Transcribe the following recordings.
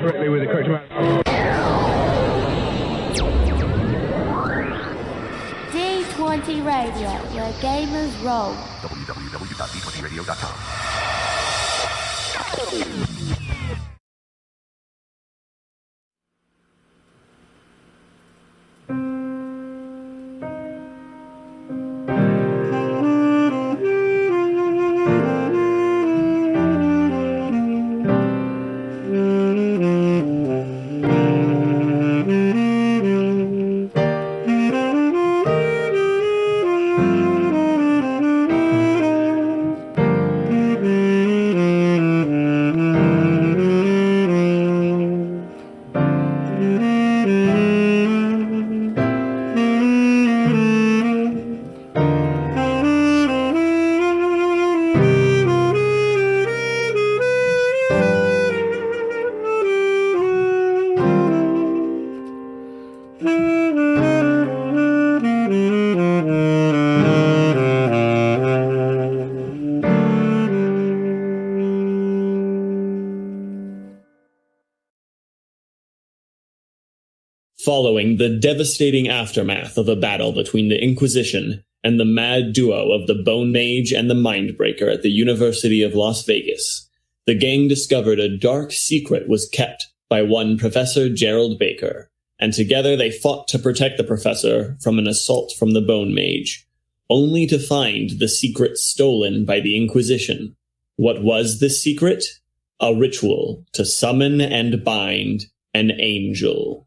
Correctly with the correct amount. D20 Radio, where gamers roll. www.d20radio.com. Following the devastating aftermath of a battle between the Inquisition and the mad duo of the Bone Mage and the Mindbreaker at the University of Las Vegas, the gang discovered a dark secret was kept by one Professor Gerald Baker, and together they fought to protect the professor from an assault from the Bone Mage, only to find the secret stolen by the Inquisition. What was this secret? A ritual to summon and bind an angel.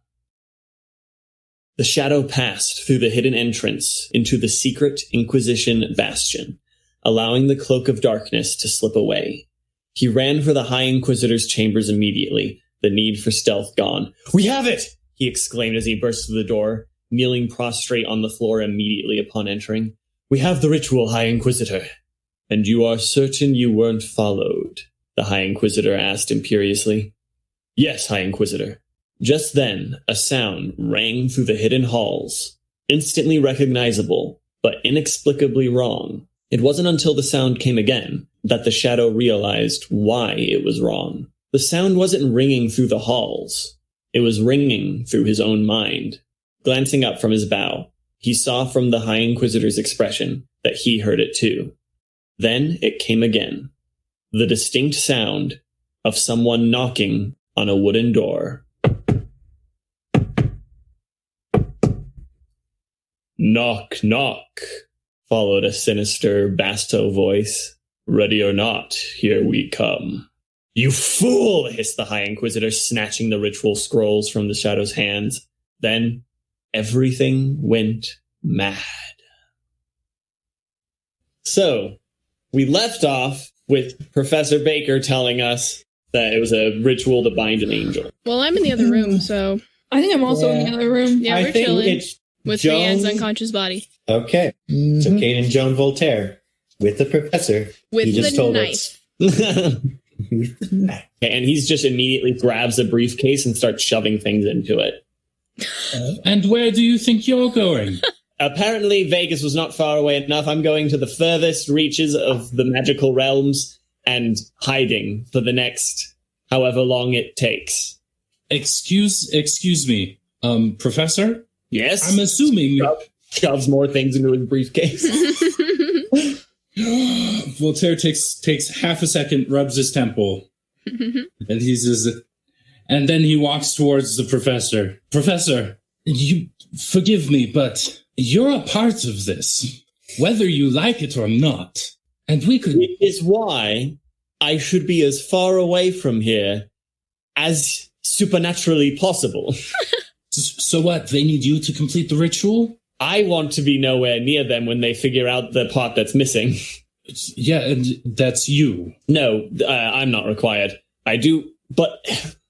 The shadow passed through the hidden entrance into the secret Inquisition bastion, allowing the cloak of darkness to slip away. He ran for the High Inquisitor's chambers immediately, the need for stealth gone. "We have it!" he exclaimed as he burst through the door, kneeling prostrate on the floor immediately upon entering. "We have the ritual, High Inquisitor." "And you are certain you weren't followed?" the High Inquisitor asked imperiously. "Yes, High Inquisitor." Just then, a sound rang through the hidden halls, instantly recognizable, but inexplicably wrong. It wasn't until the sound came again that the shadow realized why it was wrong. The sound wasn't ringing through the halls. It was ringing through his own mind. Glancing up from his bow, he saw from the High Inquisitor's expression that he heard it too. Then it came again. The distinct sound of someone knocking on a wooden door. "Knock, knock," followed a sinister basso voice. "Ready or not, here we come." "You fool!" hissed the High Inquisitor, snatching the ritual scrolls from the Shadow's hands. Then everything went mad. So, we left off with Professor Baker telling us that it was a ritual to bind an angel. Well, I'm in the other room, so... I think I'm also in the other room. Yeah, we're chilling. With Rian's unconscious body. Okay. Mm-hmm. So Cayden, Joan, Voltaire with the professor. With he just the told knife. And he's just immediately grabs a briefcase and starts shoving things into it. And where do you think you're going? Apparently Vegas was not far away enough. I'm going to the furthest reaches of the magical realms and hiding for the next however long it takes. Excuse me, Professor? Yes? I'm assuming... Shoves more things into his briefcase. Voltaire takes half a second, rubs his temple, and he says, and then he walks towards the professor. "Professor, you forgive me, but you're a part of this, whether you like it or not. And we could... It is why I should be as far away from here as supernaturally possible." So what, they need you to complete the ritual? I want to be nowhere near them when they figure out the part that's missing. Yeah, and that's you. No, I'm not required. I do, but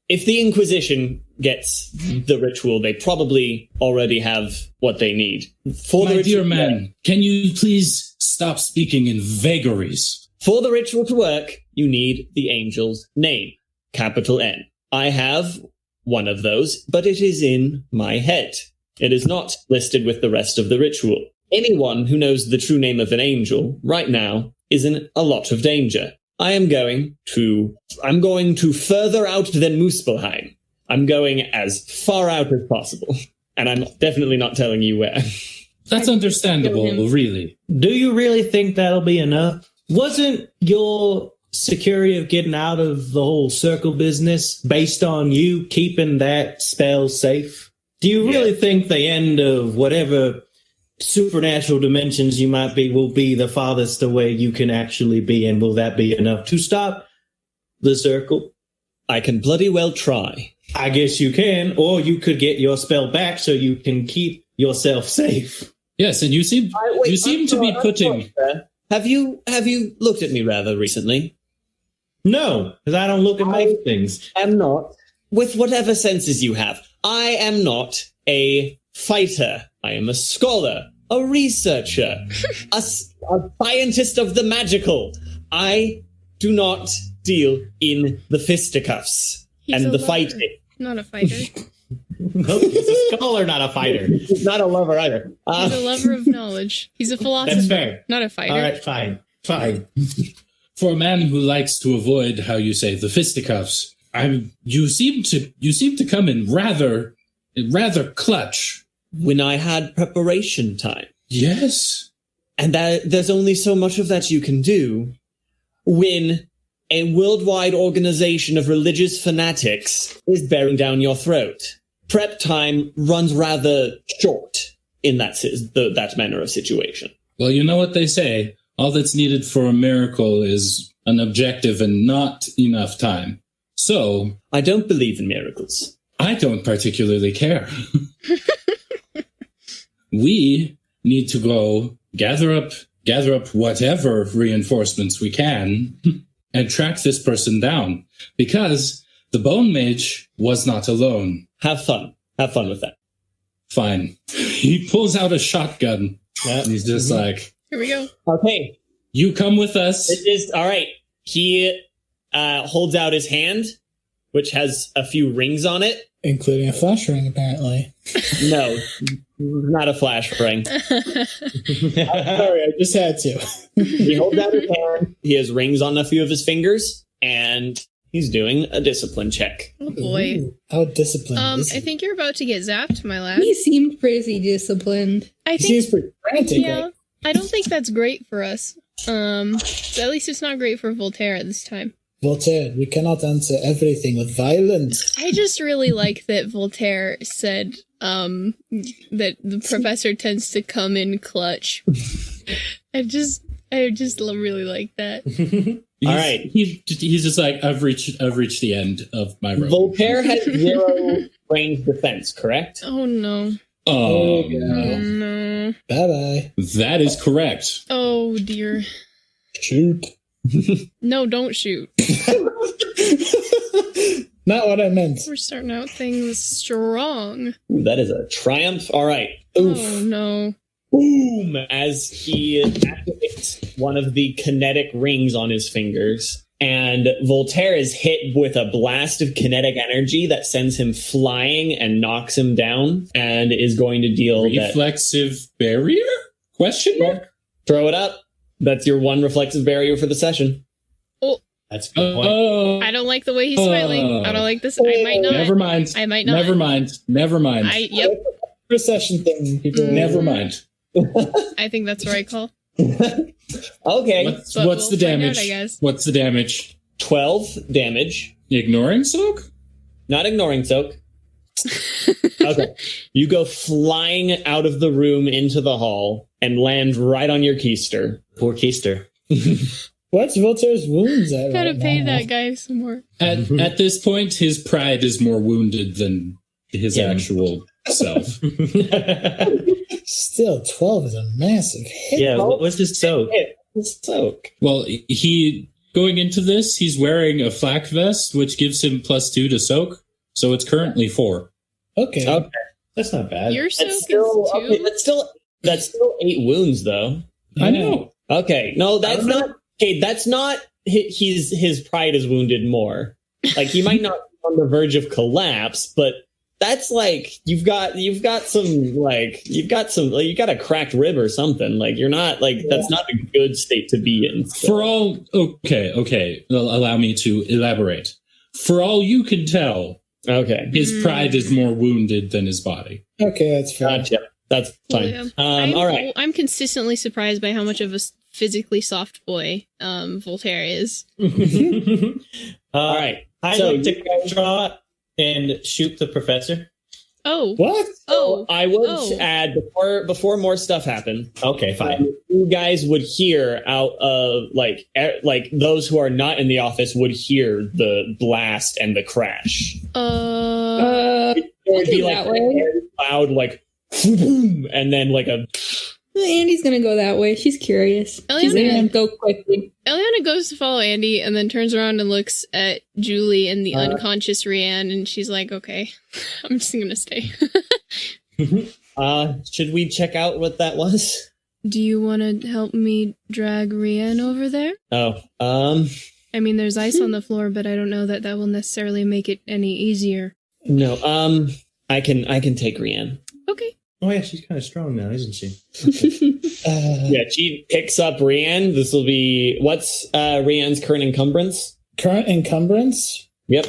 if the Inquisition gets the ritual, they probably already have what they need. My dear man, can you please stop speaking in vagaries? For the ritual to work, you need the angel's name, capital N. I have one of those, but it is in my head. It is not listed with the rest of the ritual. Anyone who knows the true name of an angel right now is in a lot of danger. I'm going to further out than Muspelheim. I'm going as far out as possible. And I'm definitely not telling you where. That's understandable, really. Do you really think that'll be enough? Wasn't your security of getting out of the whole circle business based on you keeping that spell safe? Do you really think the end of whatever supernatural dimensions you might be will be the farthest away you can actually be, and will that be enough to stop the circle? I can bloody well try. I guess you can, or you could get your spell back so you can keep yourself safe. Yes, and you seem to be putting. Have you looked at me rather recently? No, because I don't look at most things. I am not, with whatever senses you have. I am not a fighter. I am a scholar, a researcher, a scientist of the magical. I do not deal in the fisticuffs and the fighting. Not a fighter. No, he's a scholar, not a fighter. He's not a lover either. He's a lover of knowledge. He's a philosopher. That's fair. Not a fighter. All right, fine. For a man who likes to avoid, how you say, the fisticuffs, you seem to come in rather clutch. When I had preparation time. Yes. And there's only so much of that you can do when a worldwide organization of religious fanatics is bearing down your throat. Prep time runs rather short in that manner of situation. Well, you know what they say. All that's needed for a miracle is an objective and not enough time. So... I don't believe in miracles. I don't particularly care. We need to go gather up whatever reinforcements we can and track this person down, because the Bone Mage was not alone. Have fun with that. Fine. He pulls out a shotgun. And he's just like, here we go. Okay. You come with us. It is all right. He holds out his hand, which has a few rings on it. Including a flash ring, apparently. No, not a flash ring. Sorry, I just had to. He holds out his hand. He has rings on a few of his fingers, and he's doing a discipline check. Oh boy. Ooh, how disciplined is he? I think you're about to get zapped, my lad. He seemed pretty disciplined. He seems pretty frantic, yeah, right? I don't think that's great for us. At least it's not great for Voltaire at this time. Voltaire, we cannot answer everything with violence. I just really like that Voltaire said that the professor tends to come in clutch. I just really like that. All right. He's just like, I've reached the end of my rope. Voltaire has 0 range defense, correct? Oh no. Oh, No. Bye-bye. That is correct. Oh dear. Shoot. No, don't shoot. Not what I meant. We're starting out things strong. Ooh, that is a triumph. All right. Oof. Oh no. Boom! As he activates one of the kinetic rings on his fingers, and Voltaire is hit with a blast of kinetic energy that sends him flying and knocks him down, and is going to deal reflexive barrier? Question mark? Throw it up. That's your one reflexive barrier for the session. Oh, that's a good point. I don't like the way he's smiling. I don't like this. I might not. Never mind. I might not. Never mind. Yep. Recession thing. People. Never mind. I think that's the right call. Okay. What's the damage? Out, I guess. What's the damage? 12 damage. Ignoring soak? Not ignoring soak. Okay. You go flying out of the room into the hall and land right on your keister. Poor keister. What's Voltaire's wounds at? Gotta right pay now? that guy some more. At this point, his pride is more wounded than his actual self. Still, 12 is a massive hit. Yeah, what was his soak? Soak. Well, going into this, he's wearing a flak vest, which gives him +2 to soak. So it's currently 4. Okay. That's not bad. Your soak That's still, is 2. okay, that's still 8 wounds, though. I know. Okay, no, that's not. Okay, that's not. His pride is wounded more. Like he might not be on the verge of collapse, but that's like you got a cracked rib or something. Like you're not like that's not a good state to be in. So. For all okay, allow me to elaborate. For all you can tell, his pride is more wounded than his body. Okay, that's fair. Gotcha. That's fine. Yeah. All right. I'm consistently surprised by how much of a physically soft boy Voltaire is. All right. I'd like to draw and shoot the professor. Oh. What? Oh. I would add before more stuff happened. Okay, fine. You guys would hear out of like those who are not in the office would hear the blast and the crash. It would be like that way. loud, like boom, and then like a. Andy's gonna go that way. She's curious. She's gonna go quickly. Elianna goes to follow Andi and then turns around and looks at Julie and the unconscious Rian, and she's like, okay, I'm just gonna stay. Should we check out what that was? Do you want to help me drag Rian over there? Oh, I mean, there's ice on the floor, but I don't know that will necessarily make it any easier. no, I can take Rian. Okay. Oh yeah, she's kind of strong now, isn't she? Yeah, she picks up Rian. This will be what's Rian's current encumbrance? Current encumbrance? Yep.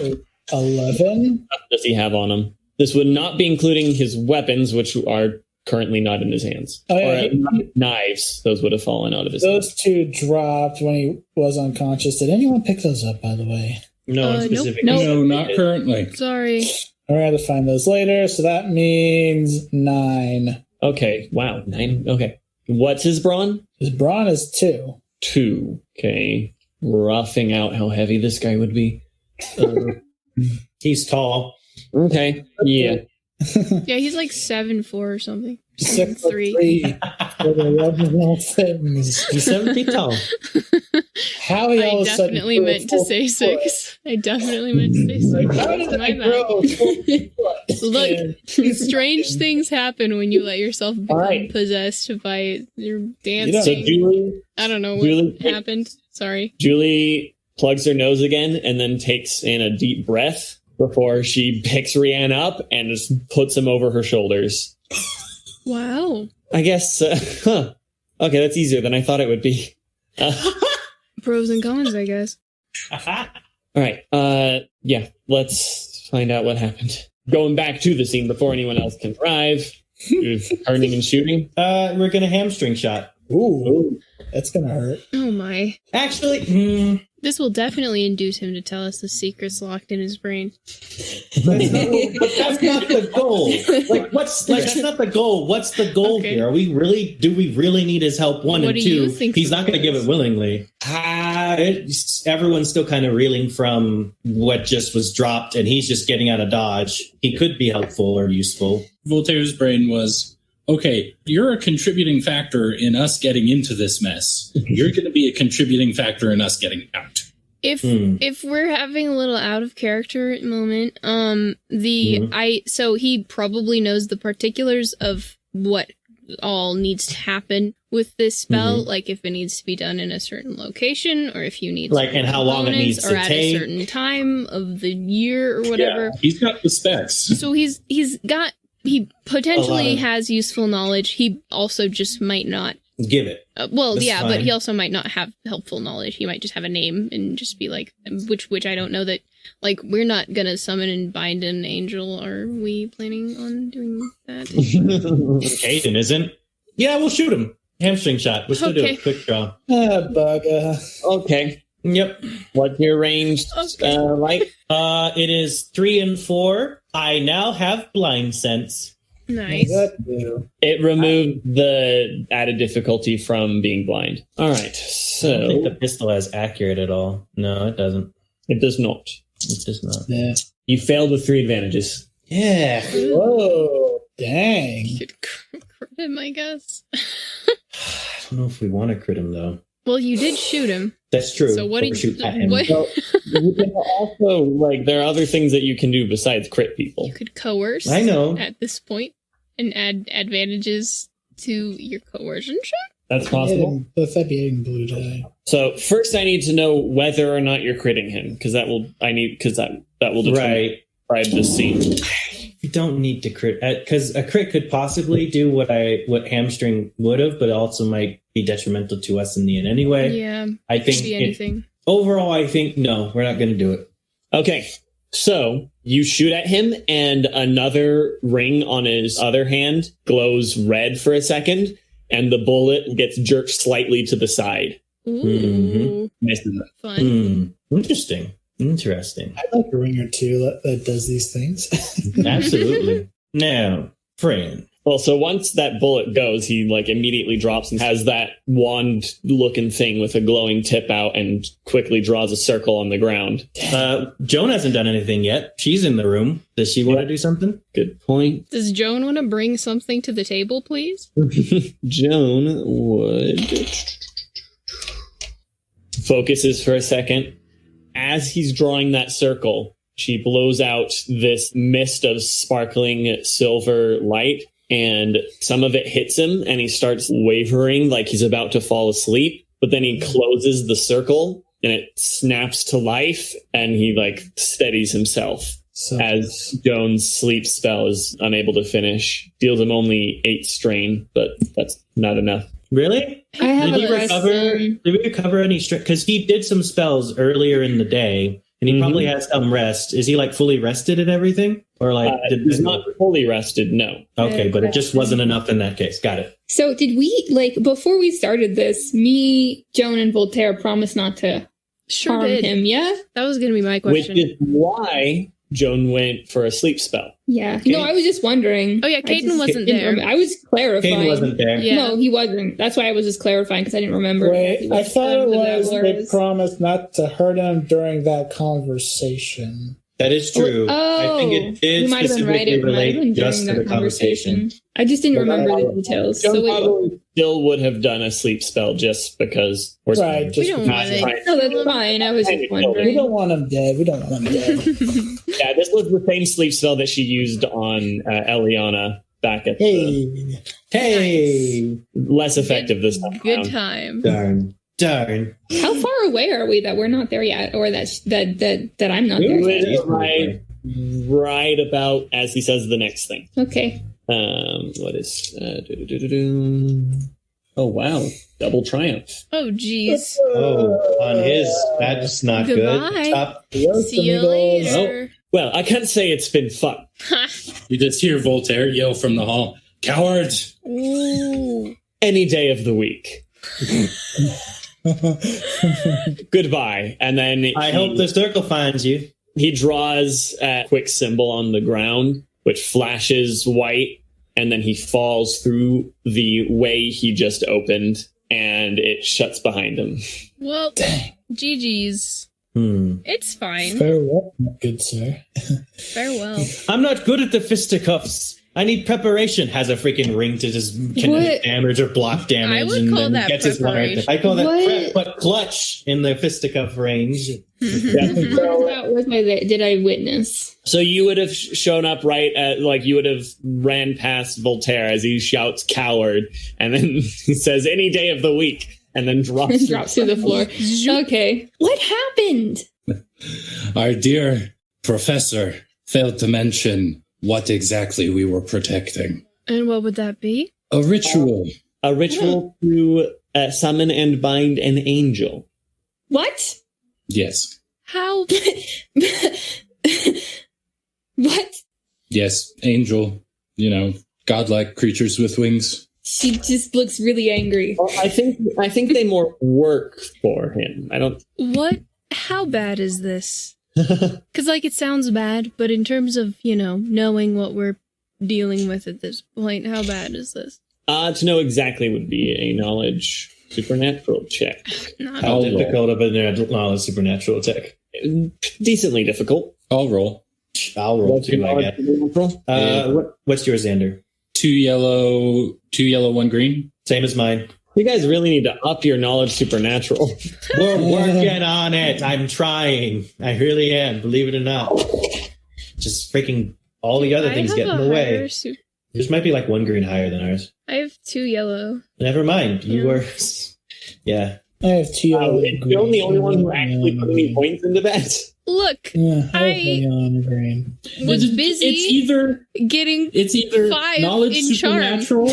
11. What does he have on him? This would not be including his weapons, which are currently not in his hands. Oh, yeah. Or knives. Those would have fallen out of his hands. Those two dropped when he was unconscious. Did anyone pick those up, by the way? No one nope, specifically. nope. No, not currently. Sorry. We're going to find those later, so that means 9. Okay, wow. 9. Okay. What's his brawn? His brawn is 2. 2. Okay. Roughing out how heavy this guy would be. He's tall. Okay. Yeah. Yeah, he's like 7'4" or something. 6'3". For the love of all things. He's 7 feet tall. How he all I of a sudden definitely grew a meant to full say foot. 6. I definitely meant to say 6. How did My I bad. grow a full foot? Look, strange things happen when you let yourself become right. possessed by your don't- dancing. So Julie I don't know what Julie- happened. Sorry. plugs her nose again and then takes in a deep breath before she picks Rian up and just puts him over her shoulders. Wow. I guess, okay, that's easier than I thought it would be. Pros and cons, I guess. All right, yeah, let's find out what happened. Going back to the scene before anyone else can arrive. Turning and shooting. We're gonna hamstring shot. Ooh, that's going to hurt. Oh my. Actually, This will definitely induce him to tell us the secrets locked in his brain. that's not the goal. Like, that's not the goal. What's the goal Okay. here? Do we really need his help? One, What and do you two, think he's the not going to goal give is? it willingly. Everyone's still kind of reeling from what just was dropped, and he's just getting out of dodge. He could be helpful or useful. Voltaire's brain was, okay, you're a contributing factor in us getting into this mess. You're going to be a contributing factor in us getting out. If we're having a little out of character moment, so he probably knows the particulars of what all needs to happen with this spell, like if it needs to be done in a certain location, or if you need Like, and how long it needs or to at take. a certain time of the year or whatever. Yeah, he's got the specs. So he potentially A lot of- has useful knowledge. He also just might not. Give it. That's But fine. he also might not have helpful knowledge. He might just have a name and just be like, which I don't know that, like, we're not gonna summon and bind an angel. Are we planning on doing that? Cayden isn't. Yeah, we'll shoot him. Hamstring shot. We'll still do Okay. a quick draw. Bugger. Okay. Yep. What's your range like? It is 3 and 4. I now have blind sense. Nice. That do. It removed the added difficulty from being blind. All right, I don't think the so pistol has accurate at all. No, it doesn't. it does not. It's just not. Yeah. You failed with 3 advantages. Yeah. Whoa. Dang. You could crit him, I guess. I don't know if we want to crit him, though. Well, you did shoot him. That's true. So what but do we shoot at him. you? What? So you can also, like, there are other things that you can do besides crit people. You could coerce. I know. At this point, and add advantages to your coercion check. That's possible. That'd be adding blue die. So first, I need to know whether or not you're critting him, because that will determine Right. the scene. you don't need to crit, because a crit could possibly do what hamstring would have, but it also might be detrimental to us in the end anyway. Yeah. I think anything. Overall, I think no, we're not going to do it. Okay. So you shoot at him, and another ring on his other hand glows red for a second, and the bullet gets jerked slightly to the side. Ooh. Misses it. Fun. Interesting. I like a ring or two that does these things. Absolutely. Now, Fran. Well, so once that bullet goes, he like immediately drops and has that wand-looking thing with a glowing tip out and quickly draws a circle on the ground. Joan hasn't done anything yet. She's in the room. Does she want to do something? Good point. Does Joan want to bring something to the table, please? Joan would... Focuses for a second. As he's drawing that circle, she blows out this mist of sparkling silver light, and some of it hits him, and he starts wavering like he's about to fall asleep. But then he closes the circle, and it snaps to life, and he like steadies himself. As Joan's sleep spell is unable to finish. Deals him only 8 strain, but that's not enough. Really? I have Did we recover any strength? Because he did some spells earlier in the day, and he probably has some rest. Is he like fully rested and everything? Or like he's not fully rested, no. Okay, but it just wasn't enough in that case. Got it. So did we, like, before we started this, me, Joan, and Voltaire promised not to harm him, yeah? That was going to be my question. Which is why Joan went for a sleep spell. Yeah. No, I was just wondering. Oh, yeah, Cayden wasn't there. I was clarifying. Cayden wasn't there. Yeah. No, he wasn't. That's why I was just clarifying, because I didn't remember. Wait, I thought it was they promised not to hurt him during that conversation. That is true. Oh, I think it did you might have been right. specifically It might have been relate during just to that the conversation. I just didn't remember the details. Joan So wait, probably still would have done a sleep spell just because we're Right, just We don't want it. no, that's fine. I was just We wondering. don't want him dead. We don't want him dead. Yeah, this was the same sleep spell that she used on Elianna back at the... Hey! Less effective this time Good around. time. Darn. How far away are we that we're not there yet, or that I'm not there It yet? was right about as he says the next thing. Okay. What is... Oh, wow. Double triumph. Oh, jeez. Oh, on his, that's not Goodbye. good. Stop. See you later. Well, I can't say it's been fun. You just hear Voltaire yell from the hall, "Coward!" Ooh. Any day of the week. Goodbye. And then I hope the circle finds you. he draws a quick symbol on the ground, which flashes white, and then he falls through the way he just opened, and it shuts behind him. Well, GG's. It's fine. Farewell, good sir. Farewell. I'm not good at the fisticuffs. I need preparation. Has a freaking ring to just connect damage or block damage. I would and call then that gets his wire. preparation. I call that What? prep, but clutch in the fisticuff range. What did I witness? So you would have shown up right at, like, you would have ran past Voltaire as he shouts "coward," and then he says "any day of the week," and then drops to the floor. Okay. What happened? Our dear professor failed to mention what exactly we were protecting. And what would that be? A ritual. A ritual to summon and bind an angel. What? Yes. How? What? Yes, angel. You know, godlike creatures with wings. She just looks really angry. Well, I think they more work for him. I don't. What? How bad is this? Because, like, it sounds bad, but in terms of, knowing what we're dealing with at this point, how bad is this? To know exactly would be a knowledge supernatural check. How difficult of a knowledge supernatural check? Decently difficult. I'll roll. I'll roll too, I guess. What's yours, Zander? 2 yellow, 1 green. Same as mine. You guys really need to up your knowledge supernatural. We're working on it. I'm trying. I really am. Believe it or not. Just freaking all the other things get in the way. Yours might be like 1 green higher than ours. I have 2 yellow. Never mind. You were... Yeah. I have two. Is Joan the only one who actually put any points into that? Look, Yeah, I have I yellow green. was busy getting it's either 5 knowledge in charm. supernatural,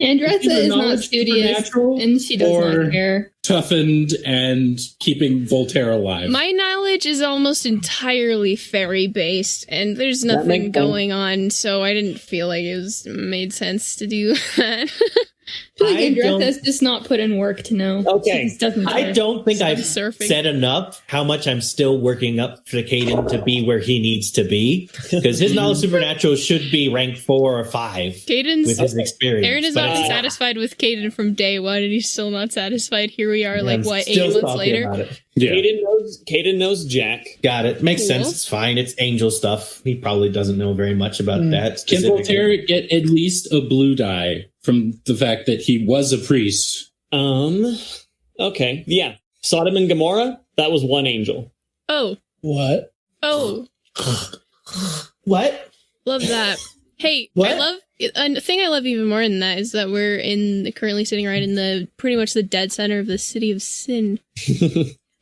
Andressa is not knowledge studious, supernatural, and she does or not care. toughened and keeping Voltaire alive. My knowledge is almost entirely fairy based, and there's nothing going on, so I didn't feel like it made sense to do that. I feel like Andressa's just not put in work to know. Okay. She just doesn't I care. don't think I've surfing. said enough how much I'm still working up for Cayden to be where he needs to be. Because his knowledge supernatural should be rank 4 or 5 Cayden's with his experience. Aaron is But not it's satisfied with Cayden from day one, and he's still not satisfied. Here we are, I'm like, what, 8 still months salty later? about it. Yeah. Caden knows Jack. Got it. Makes Cool. sense. It's fine. It's angel stuff. He probably doesn't know very much about that. Can specifically. Voltaire get at least a blue die from the fact that he was a priest? Okay. Yeah. Sodom and Gomorrah, that was 1 angel. Oh, What? What? love that. Hey, What? I love a thing I love even more than that is that we're currently sitting right in the pretty much the dead center of the city of sin.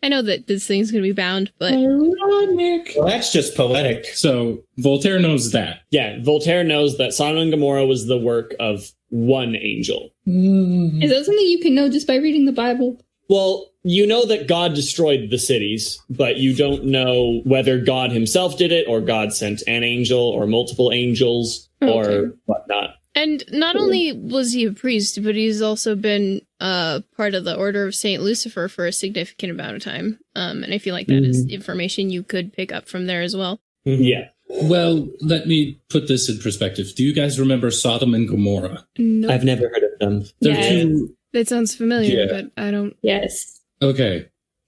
I know that this thing's gonna be bound, but Well, that's just poetic. So Voltaire knows that. Yeah, Voltaire knows that Sodom and Gomorrah was the work of 1 angel. Mm. Is that something you can know just by reading the Bible? Well, you know that God destroyed the cities, but you don't know whether God himself did it or God sent an angel or multiple angels or whatnot. and not only was he a priest, but he's also been part of the Order of Saint Lucifer for a significant amount of time. And I feel like that is information you could pick up from there as well. Yeah. Well, let me put this in perspective. Do you guys remember Sodom and Gomorrah? No, I've never heard of them. They're Yes. two. that sounds familiar, Yeah. but I don't. Yes. Okay.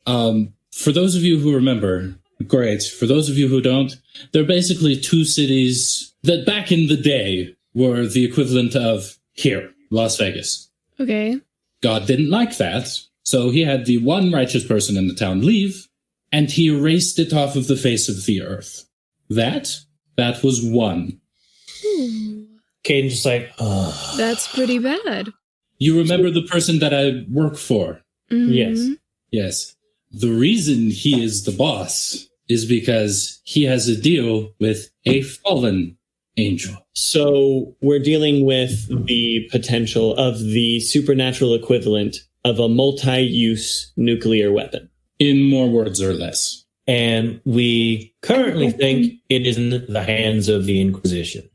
For those of you who remember, great. For those of you who don't, they're basically 2 cities that back in the day were the equivalent of here, Las Vegas. Okay. God didn't like that, so he had the one righteous person in the town leave, and he erased it off of the face of the earth. That was 1. Cayden's just like, oh. That's pretty bad. You remember the person that I work for? Mhm. Yes. Yes. The reason he is the boss is because he has a deal with a fallen angel. So we're dealing with the potential of the supernatural equivalent of a multi-use nuclear weapon. In more words or less. And we currently think it is in the hands of the Inquisition.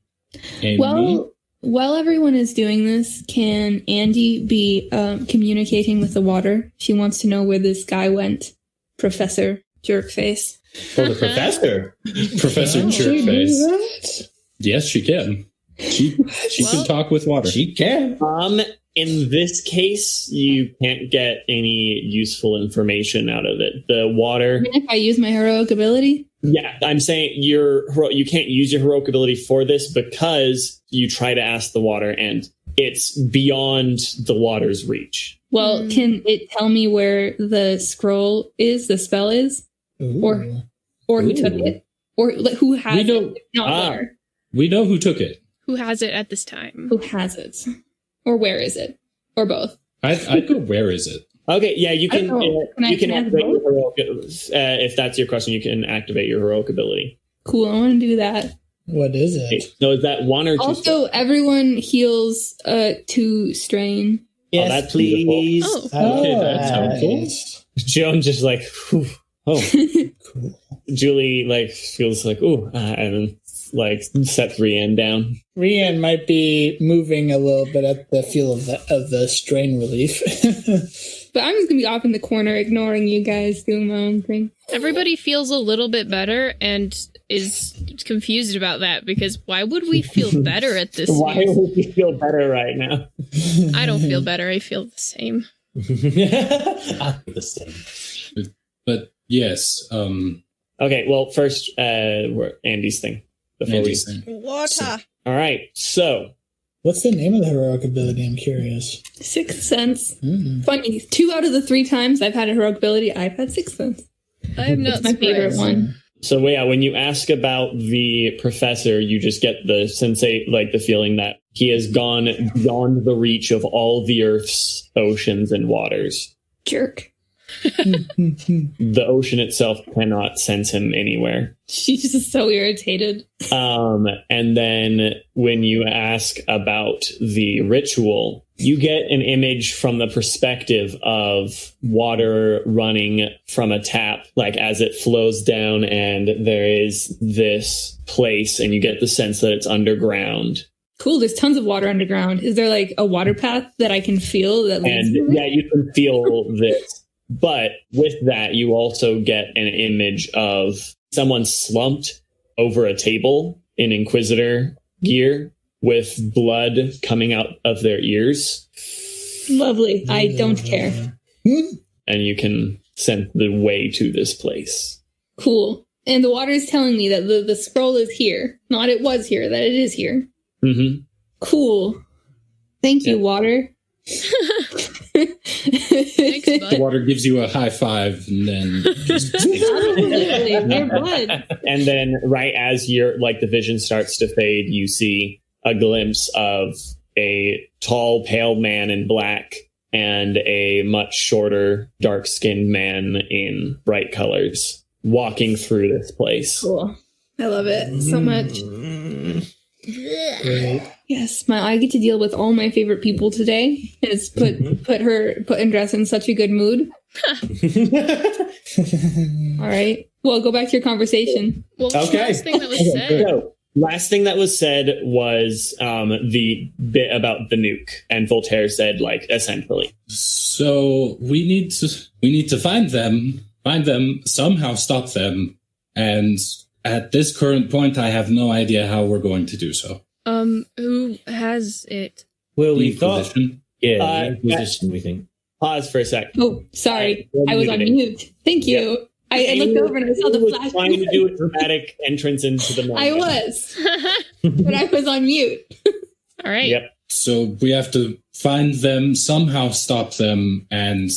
Aimee? Well, while everyone is doing this, can Andi be communicating with the water? She wants to know where this guy went, Professor Jerkface. For the professor. Professor Can she do Jerkface. that? Yes, she can. She can talk with water. She can. In this case, you can't get any useful information out of it. The water. If I use my heroic ability? Yeah, I'm saying you can't use your heroic ability for this because you try to ask the water and it's beyond the water's reach. Well, can it tell me where the scroll is, the spell is? Or who took it? Or like, who has We don't- it? Not where. We know who took it. Who has it at this time? Who has it? Or where is it? Or both? I'd go, where is it? Okay, yeah, you can. Can I You can have activate your both? heroic. If that's your question, you can activate your heroic ability. Cool, I want to do that. What is it? So is that 1 or 2? Also, everyone heals 2 strain. Yes, that's please. Oh. Okay, that's helpful. Joan just like, whew, oh. Cool. Julie like feels like, ooh, and then like sets Rian down. Rian might be moving a little bit at the feel of the strain relief. But I'm just going to be off in the corner ignoring you guys doing my own thing. Everybody feels a little bit better and is confused about that because why would we feel better at this? Why news? would you feel better right now? I don't feel better. I feel the same. I'm the same. But yes, Okay, well, first, Andy's thing. Before Andy's we... thing. Water. All right, so What's the name of the heroic ability? I'm curious. Sixth Sense. Mm. Funny, 2 out of the 3 times I've had a heroic ability, I've had Sixth Sense. I am not It's my favorite surprised. one. So yeah, when you ask about the professor, you just get the the feeling that he has gone beyond the reach of all the Earth's oceans and waters Jerk. The ocean itself cannot sense him anywhere. She's just so irritated. And then when you ask about the ritual, you get an image from the perspective of water running from a tap, like as it flows down, and there is this place, and you get the sense that it's underground. Cool, there's tons of water underground. Is there like a water path that I can feel that leads And yeah, you can feel this. But with that, you also get an image of someone slumped over a table in Inquisitor gear with blood coming out of their ears. Lovely. I don't care. And you can sense the way to this place. Cool. And the water is telling me that the scroll is here. Not it was here, that it is here. Mm-hmm. Cool. Thank you, water. Thanks, bud. The water gives you a high five, and then Absolutely. Your blood. And then right as the vision starts to fade, you see a glimpse of a tall, pale man in black and a much shorter, dark-skinned man in bright colors walking through this place. Cool. I love it so much. Great. Yes, I get to deal with all my favorite people today. It's put Andress in such a good mood. All right. Well, go back to your conversation. What was the last thing that was said? So, last thing that was said was the bit about the nuke, and Voltaire said, essentially. so we need to find them, somehow stop them, and at this current point, I have no idea how we're going to do so. Who has it? Well, we The thought... Inquisition. Yeah, the Inquisition, we think. Pause for a sec. Oh, sorry. I was on mute. Thank you. I looked over and I saw the flash. Trying to do a dramatic entrance into the moment. I was. But I was on mute. All right. Yep. So we have to find them, somehow stop them, and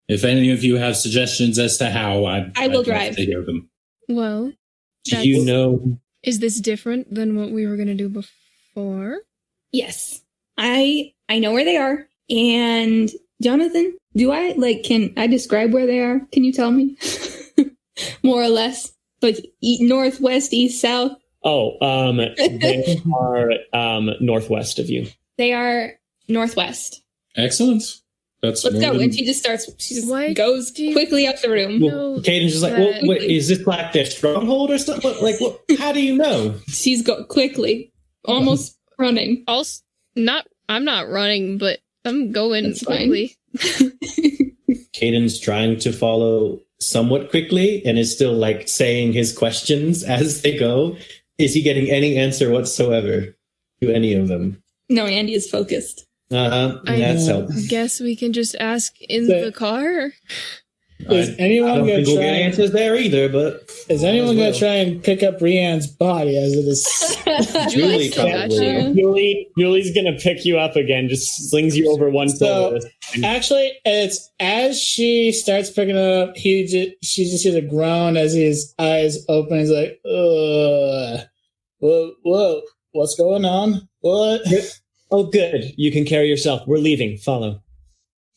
if any of you have suggestions as to how, I will I'd love drive. to hear them. Well, Do you know? is this different than what we were going to do before? Yes. I know where they are. And Jonathan, can I describe where they are? Can you tell me? More or less. Northwest, east, south? Oh, they are northwest of you. They are northwest. Excellent. That's Let's more go. than- And she just Why goes do you quickly out the room. know Cayden's just like, that- what, is this like their stronghold or something? How do you know? She's quickly, almost running. Also, I'm not running, but I'm going That's fine. quickly. Cayden's trying to follow somewhat quickly and is still saying his questions as they go. Is he getting any answer whatsoever to any of them? No, Andi is focused. That's helpful. Guess we can just ask in So- the car. Is I anyone don't going think to we'll get try? answers there either, but Is anyone Might going as to try and pick up Rian's body as it is? Julie still got probably. you. Julie's gonna pick you up again. Just slings you over one So- shoulder. Actually, it's as she starts picking it up, she just hears a groan as his eyes open. He's like, "Ugh, whoa, what's going on? What? Oh, good. You can carry yourself. We're leaving. Follow.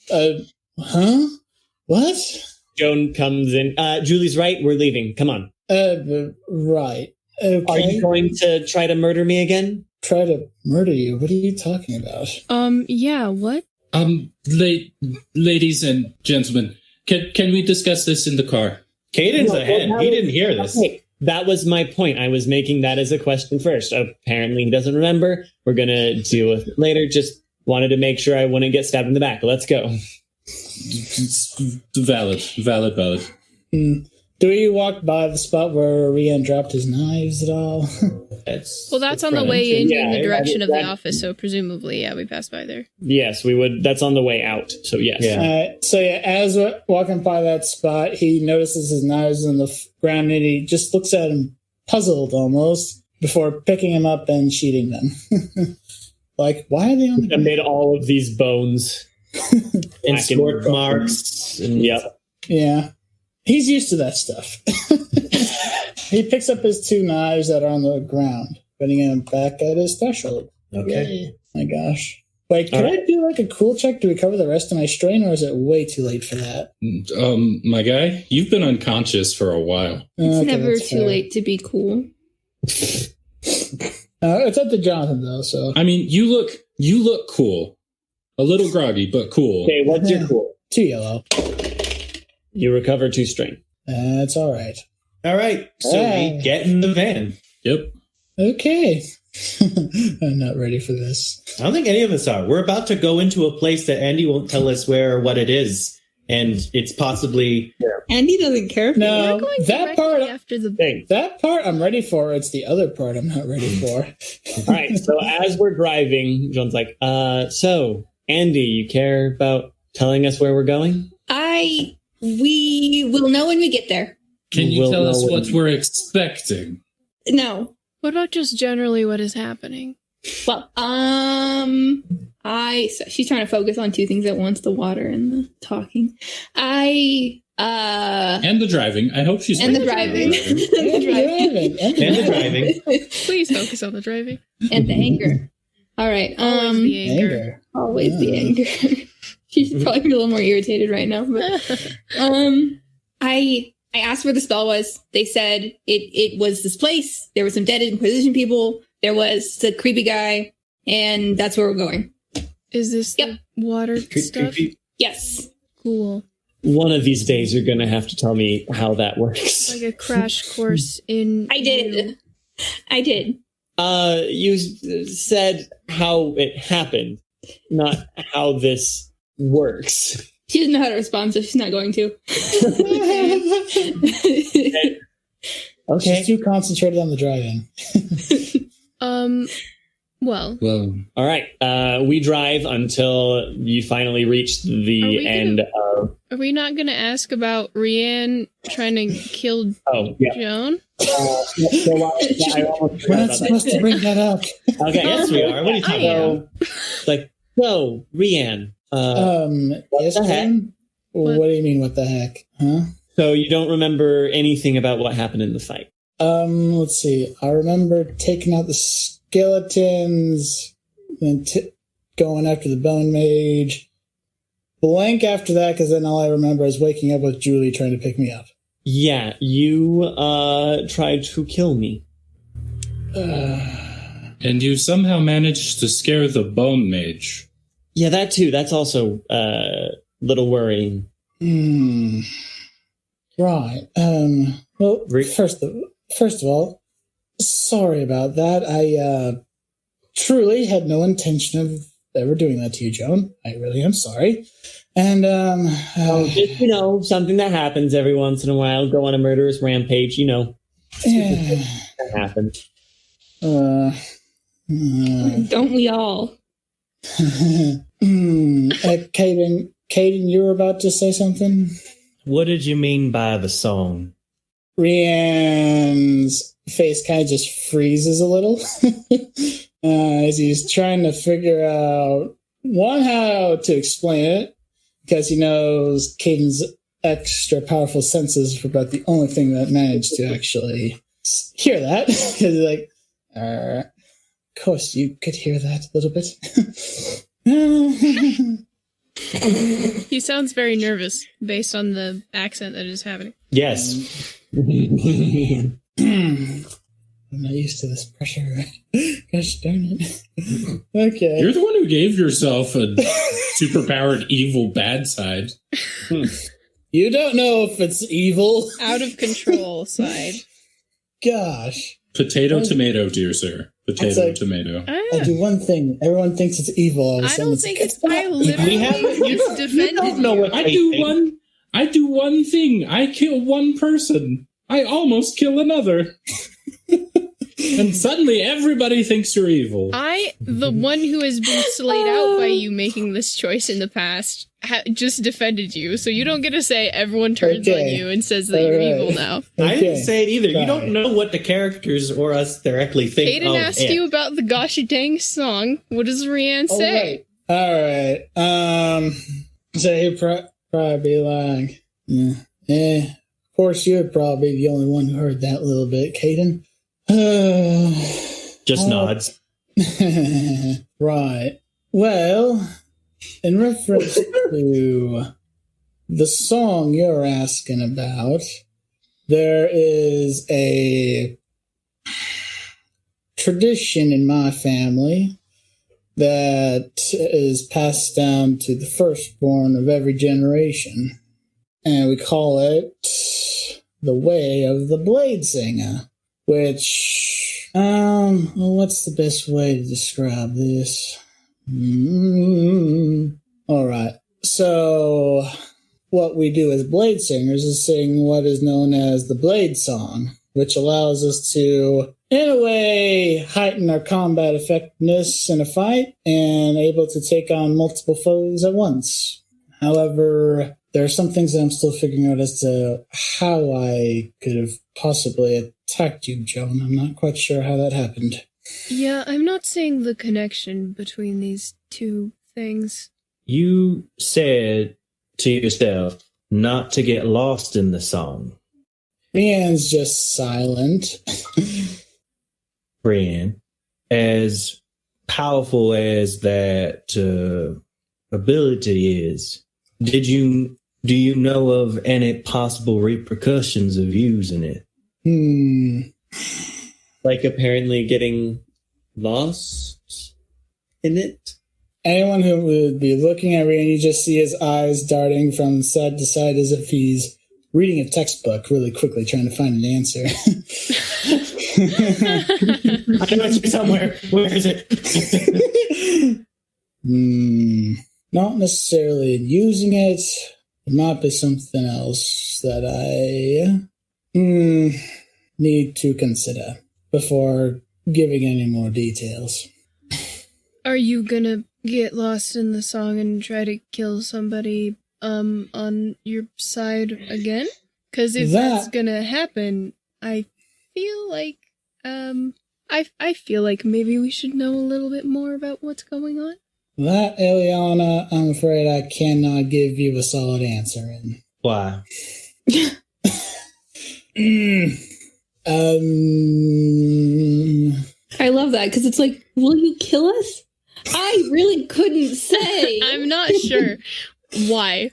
Huh? What? Joan comes in. Julie's right. We're leaving. Come on. Right. Okay. Are you going to try to murder me again? Try to murder you? What are you talking about? Yeah, what? Ladies and gentlemen, can we discuss this in the car? Cayden's No, ahead. well, He didn't hear this. Okay, that was my point. I was making that as a question first. Apparently he doesn't remember. We're going to deal with it later. Just wanted to make sure I wouldn't get stabbed in the back. Let's go. It's valid. Do we walk by the spot where Rian dropped his knives at all? That's On the way in Yeah, the direction of the that- office, so presumably, yeah, we passed by there. Yes, we would. That's on the way out. So yes. Yeah. As we're walking by that spot, he notices his knives on the ground and he just looks at him, puzzled almost, before picking him up and sheathing them. Why are they on the ground? Amid all of these bones. And Back in scorch the- marks. And Yep. Yeah. He's used to that stuff. He picks up his two knives that are on the ground, putting them back at his threshold. Okay. Yay. My gosh. Like, could I do like a cool check to recover the rest of my strain, or is it way too late for that? My guy, you've been unconscious for a while. It's never too late to be cool. It's up to Jonathan though. So I mean, you look cool. A little groggy, but cool. Okay, what's your cool? 2 yellow. You recover 2 strain. That's all right. All right, so we get in the van. Yep. Okay. I'm not ready for this. I don't think any of us are. We're about to go into a place that Andi won't tell us where or what it is, and it's possibly... Andi doesn't care. No, We're going that part after the Thing. that part I'm ready for. It's the other part I'm not ready for. All right, so as we're driving, Joan's like, so, Andi, you care about telling us where we're going? We will know when we get there. Can you We'll tell us know what when- we're expecting? No. What about just generally what is happening? Well, so she's trying to focus on 2 things at once, the water and the talking. And the driving. I hope she's... And the driving. And the driving. Please focus on the driving. And the anger. All right. Always the anger. Always the anger. She should probably be a little more irritated right now. But I asked where the spell was. They said it was this place. There were some dead Inquisition people. There was the creepy guy, and that's where we're going. Is this the water stuff? Yes. Cool. One of these days, you're going to have to tell me how that works. Like a crash course in... I did. You said how it happened, not how this works. She doesn't know how to respond, so she's not going to. Okay. She's too concentrated on the driving. Well. All right. We drive until you finally reach the end of... Are we not going to ask about Rian trying to kill Joan? We're not supposed to bring that up. Okay. Yes, we are. What are you talking about? Like, so, Rian. Yes, the heck? What do you mean, what the heck? Huh? So you don't remember anything about what happened in the fight? Let's see. I remember taking out the skeletons, then going after the bone mage. Blank after that, because then all I remember is waking up with Julie trying to pick me up. Yeah, you tried to kill me. And you somehow managed to scare the bone mage. Yeah, that too. That's also a little worrying. Right. Well, first of all, sorry about that. I truly had no intention of ever doing that to you, Joan. I really am sorry. And just, something that happens every once in a while. Go on a murderous rampage. That happens. Don't we all? Cayden, you were about to say something? What did you mean by the song? Rian's face kind of just freezes a little as he's trying to figure out, how to explain it, because he knows Cayden's extra powerful senses were about the only thing that managed to actually hear that. Because he's like, of course you could hear that a little bit. He sounds very nervous based on the accent that is happening. Yes. I'm not used to this pressure. Gosh darn it. Okay. You're the one who gave yourself a superpowered evil bad side. You don't know if it's evil. Out of control side. Gosh. Potato, tomato, dear sir. Potato, tomato. I do one thing. Everyone thinks it's evil. All of a I sudden don't think it's... I You literally just defended don't know what I do one thing. I kill one person. I almost kill another. And suddenly everybody thinks you're evil. The one who has been slayed out by you making this choice in the past, just defended you. So you don't get to say everyone turns on you and says that you're evil now. I didn't say it either. You don't know what the characters or us directly think Cayden of asked it. you about the gosh dang song. What does Rian say? All right. So he'd probably be like, of course you're probably the only one who heard that little bit, Cayden. Just nods. Right. Well, in reference to the song you're asking about, there is a tradition in my family that is passed down to the firstborn of every generation. And we call it the Way of the Blade Singer, which, what's the best way to describe this? All right. So what we do as blade singers is sing what is known as the Blade Song, which allows us to, in a way, heighten our combat effectiveness in a fight and able to take on multiple foes at once. However, there are some things that I'm still figuring out as to how I could have possibly attacked you, Joan. I'm not quite sure how that happened. Yeah, I'm not seeing the connection between these two things. You said to yourself not to get lost in the song. Rian's just silent. Rian, as powerful as that ability is, do you know of any possible repercussions of using it? Like apparently getting lost in it? Anyone who would be looking at Rian, you just see his eyes darting from side to side as if he's reading a textbook really quickly, trying to find an answer. I know it's somewhere. Where is it? Not necessarily in using it. It might be something else that I need to consider before giving any more details. Are you gonna get lost in the song and try to kill somebody on your side again? Because if that's gonna happen, I feel like I feel like maybe we should know a little bit more about what's going on. That, Elianna, I'm afraid I cannot give you a solid answer in. Why? I love that because it's like, will you kill us? I really couldn't say. I'm not sure why.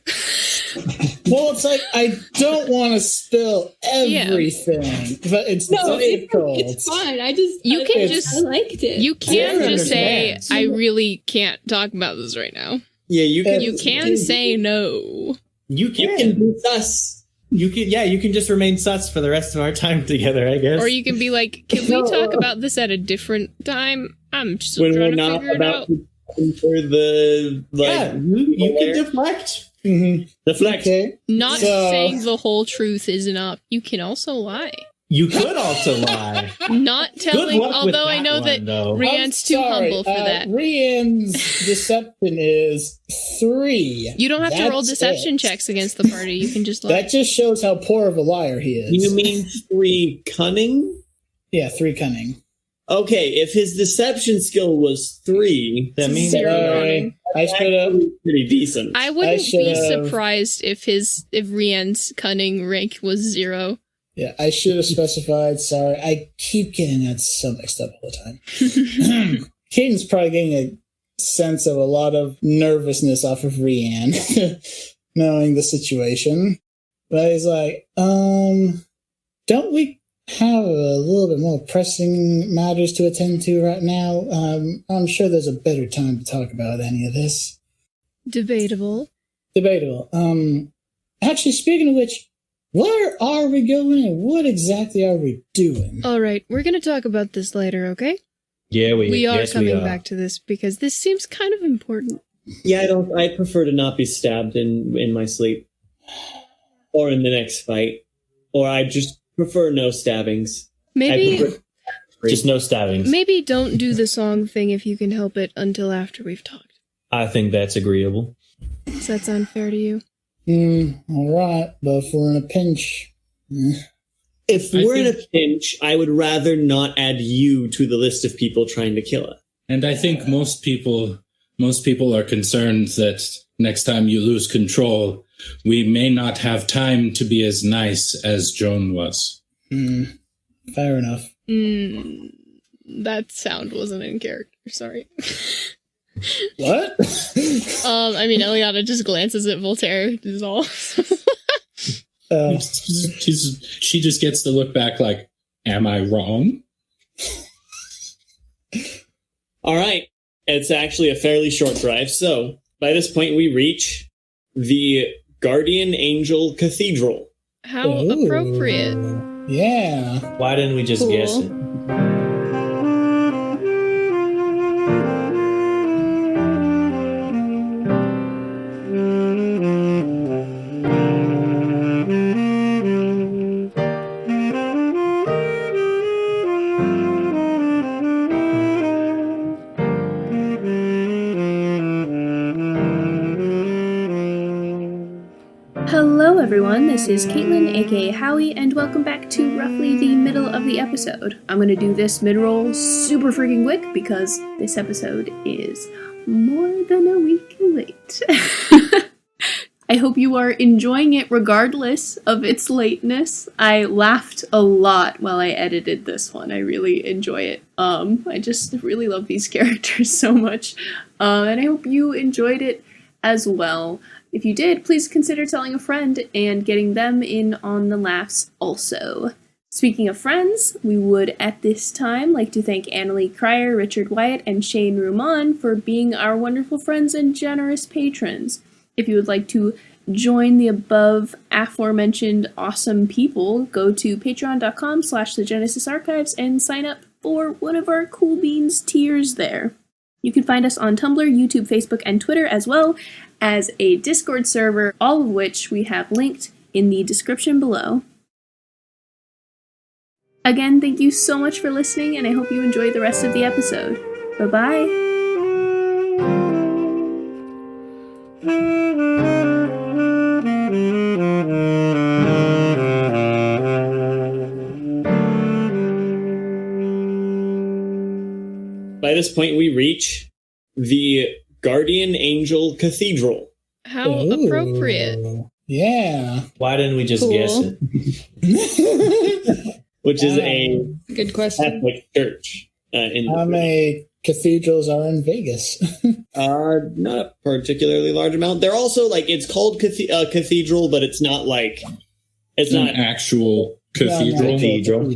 Well, it's like, I don't want to spill everything, but it's difficult. It's fine. I liked it. You can't just say, I really can't talk about this right now. Yeah, you can. You can say no. You can be sus. You can just remain sus for the rest of our time together, I guess. Or you can be like, can we talk about this at a different time? I'm just trying to figure it out. For the you can deflect. Mm-hmm. Deflect. Okay. Not saying the whole truth is enough. You can also lie. You could also lie. Not telling, although I know that Rian's too humble for that. Rian's deception is 3. You don't have to roll deception checks against the party. You can just lie. That just shows how poor of a liar he is. You mean 3 cunning? Yeah, 3 cunning. Okay, if his deception skill was 3, that means I should have pretty decent. I wouldn't be surprised if Rian's cunning rank was 0. Yeah, I should have specified. Sorry, I keep getting that so mixed up all the time. Cayden's probably getting a sense of a lot of nervousness off of Rian, knowing the situation. But he's like, don't we have a little bit more pressing matters to attend to right now? I'm sure there's a better time to talk about any of this. Debatable. Actually, speaking of which, where are we going and what exactly are we doing? All right, we're going to talk about this later, okay? Yeah, we are coming back to this because this seems kind of important. Yeah, I prefer to not be stabbed in my sleep. Or in the next fight. Or I just prefer no stabbings. Maybe just no stabbings. Maybe don't do the song thing if you can help it until after we've talked. I think that's agreeable. Does that sound fair to you? All right, but if we're in a pinch... If we're in a pinch, I would rather not add you to the list of people trying to kill us. And I think most people are concerned that next time you lose control, we may not have time to be as nice as Joan was. Fair enough. That sound wasn't in character, sorry. What? I mean, Elianna just glances at Voltaire, is all. She just gets to look back like, am I wrong? All right. It's actually a fairly short drive. So by this point, we reach the Guardian Angel Cathedral. How appropriate. Yeah. Why didn't we just Cool. guess it? Hello everyone, this is Caitlin, aka Howie, and welcome back to roughly the middle of the episode. I'm gonna do this mid-roll super freaking quick because this episode is more than a week late. I hope you are enjoying it regardless of its lateness. I laughed a lot while I edited this one. I really enjoy it. I just really love these characters so much. And I hope you enjoyed it as well. If you did, please consider telling a friend and getting them in on the laughs also. Speaking of friends, we would at this time like to thank Aimee Clark, Richard Wyatt, and Shane Ruman for being our wonderful friends and generous patrons. If you would like to join the above aforementioned awesome people, go to patreon.com/thegenesysarchives and sign up for one of our Cool Beans tiers there. You can find us on Tumblr, YouTube, Facebook, and Twitter, as well as a Discord server, all of which we have linked in the description below. Again, thank you so much for listening, and I hope you enjoy the rest of the episode. Bye-bye! By this point, we reach the Guardian Angel Cathedral. How appropriate. Yeah. Why didn't we just Cool. guess it? Which is a Good question. Catholic church. In How many cathedrals are in Vegas? not a particularly large amount. They're also like, it's called cathedral, but it's not like, it's An not actual cathedral.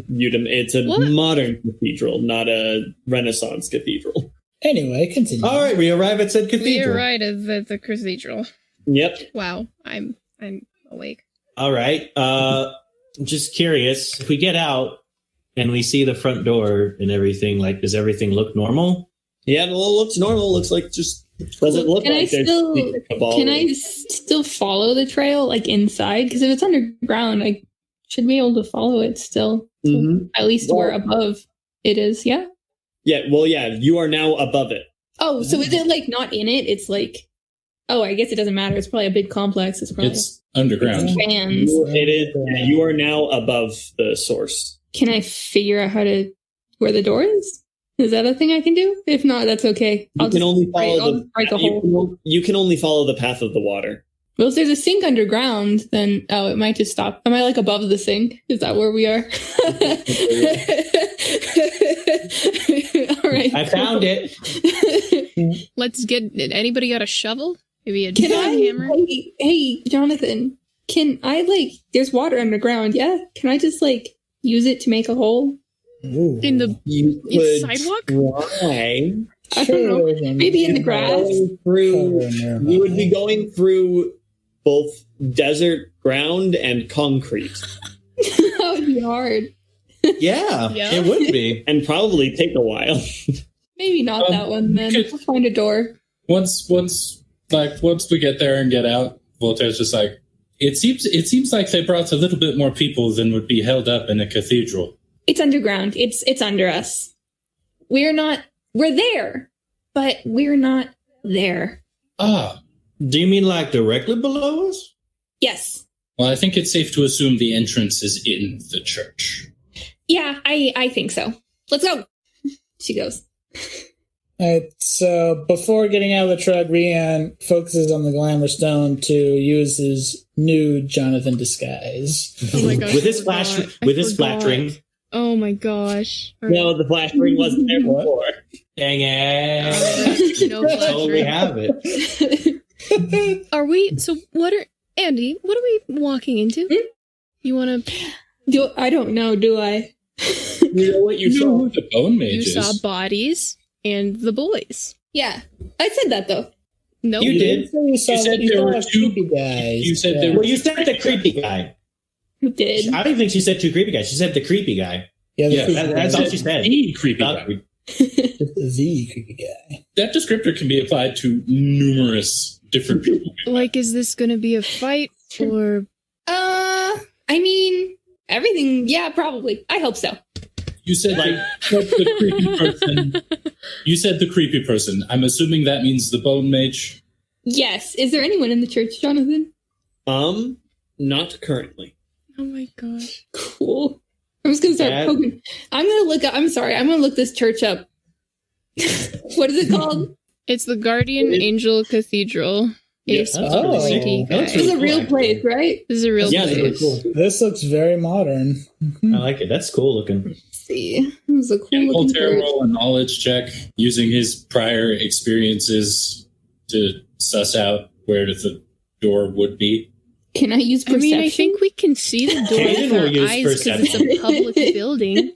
It's a What? modern cathedral, not a Renaissance cathedral. Anyway, continue. All right, we arrive at said cathedral. You're right at the cathedral. Yep. Wow, I'm awake. All right. Just curious, if we get out and we see the front door and everything, like, does everything look normal? Yeah, well, it looks normal. It looks like just doesn't look Can I like there's still secret cabal. can I still follow the trail like inside? Because if it's underground, I should be able to follow it still. So Mhm. at least where above it is. Yeah. Yeah, well, yeah, you are now above it. Oh, so is it like not in it? It's like, oh, I guess it doesn't matter. It's probably a big complex. It's probably It's underground. fans. It is. You are now above the source. Can I figure out where the door is? Is that a thing I can do? If not, that's okay. You can only follow I'll break a hole. you can only follow the path of the water. Well, if there's a sink underground, then it might just stop. Am I like above the sink? Is that where we are? All right. I found it. Let's get. Anybody got a shovel? Maybe a Can I? hammer? Hey, Jonathan. Can I there's water underground? Yeah. Can I just use it to make a hole? Ooh. In the You could sidewalk? try. I don't know. Maybe in the grass. You would be going through both desert ground and concrete, That would be hard. Yeah, Yeah. it would be. and probably take a while. Maybe not that one then. We'll find a door. Once we get there and get out, Voltaire's just like, it seems like they brought a little bit more people than would be held up in a cathedral. It's underground. It's under us. We're there, but we're not there. Ah, Do you mean like directly below us? Yes. well, I think it's safe to assume the entrance is in the church. Yeah, I think so. Let's go. She goes. Alright, so before getting out of the truck, Rian focuses on the glamour stone to use his new Jonathan disguise. Oh my gosh, with his I forgot. flash, I with his forgot. flattering. Oh my gosh. All No, the flash ring wasn't there before. Dang it. No flash Totally ring. have it. Are we? So what are Andi? What are we walking into? You want to? I don't know. Do I? You know what you You know saw? who the bone mage You is. saw bodies and the boys. Yeah, I said that though. Nope. You did. You said there were two creepy guys. You said there were Well, you said the creepy guy. Who did? I don't think she said two creepy guys. She said the creepy guy. Yeah, Yeah, That's all she said. the creepy Not guy. creepy. the creepy guy. That descriptor can be applied to numerous different people. Like, is this going to be a fight or? I mean, everything. Yeah, probably. I hope so. You said the creepy person. You said the creepy person. I'm assuming that means the bone mage. Yes. Is there anyone in the church, Jonathan? Not currently. Oh my gosh. Cool. I'm just gonna start poking. I'm gonna look up. I'm sorry. I'm gonna look this church up. What is it called? It's the Guardian Angel Cathedral. Yes. Ace Oh. pointy That looks guy. This is a cool, real actually. place, right? This is a real Yeah, place. that's really cool. This looks very modern. I like it. That's cool looking. Let's see. This is a cool Can looking Voltaire church. roll a knowledge check using his prior experiences to suss out where the door would be? Can I use I perception? mean, I think we can see the door Cayden with will our use eyes because it's a perception. public building,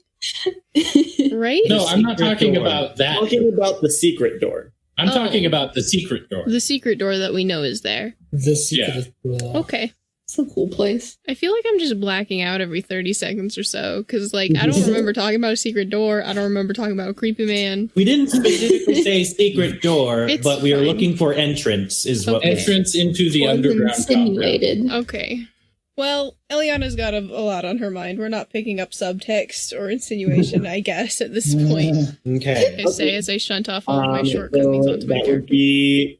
right? No, I'm not secret talking door. about that. Talking about the secret door. I'm Oh. talking about the secret door. The secret door that we know is there. The secret door. Okay. It's a cool place. I feel like I'm just blacking out every 30 seconds or so because, like, I don't remember talking about a secret door. I don't remember talking about a creepy man. We didn't specifically say secret door, It's but we are fine. looking for entrance, is what we Entrance into the Was underground compound. insinuated. Okay. Well, Elianna's got a lot on her mind. We're not picking up subtext or insinuation, I guess, at this point. Okay. I say as I shunt off all of my shortcomings So onto my that character. would be.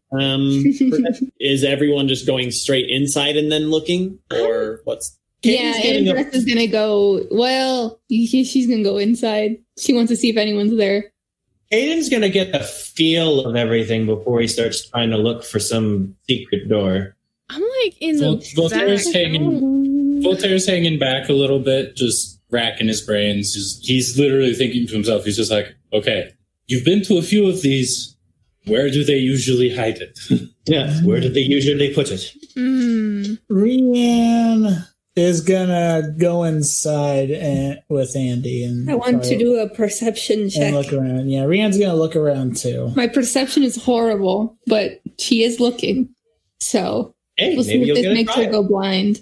Is everyone just going straight inside and then looking, or what's? Yeah, getting a- Andress is gonna go. Well, she's gonna go inside. She wants to see if anyone's there. Cayden's gonna get the feel of everything before he starts trying to look for some secret door. I'm like in the Voltaire's back. hanging. Voltaire's hanging back a little bit, just racking his brains. He's literally thinking to himself. He's just like, "Okay, you've been to a few of these. Where do they usually hide it?" Yeah, where did they usually put it? Rian is gonna go inside with Andi and I want try to do a perception and check. look around. Yeah, Rian's gonna look around too. My perception is horrible, but she is looking. So Hey, we'll see maybe if you'll this get a makes her try. go blind.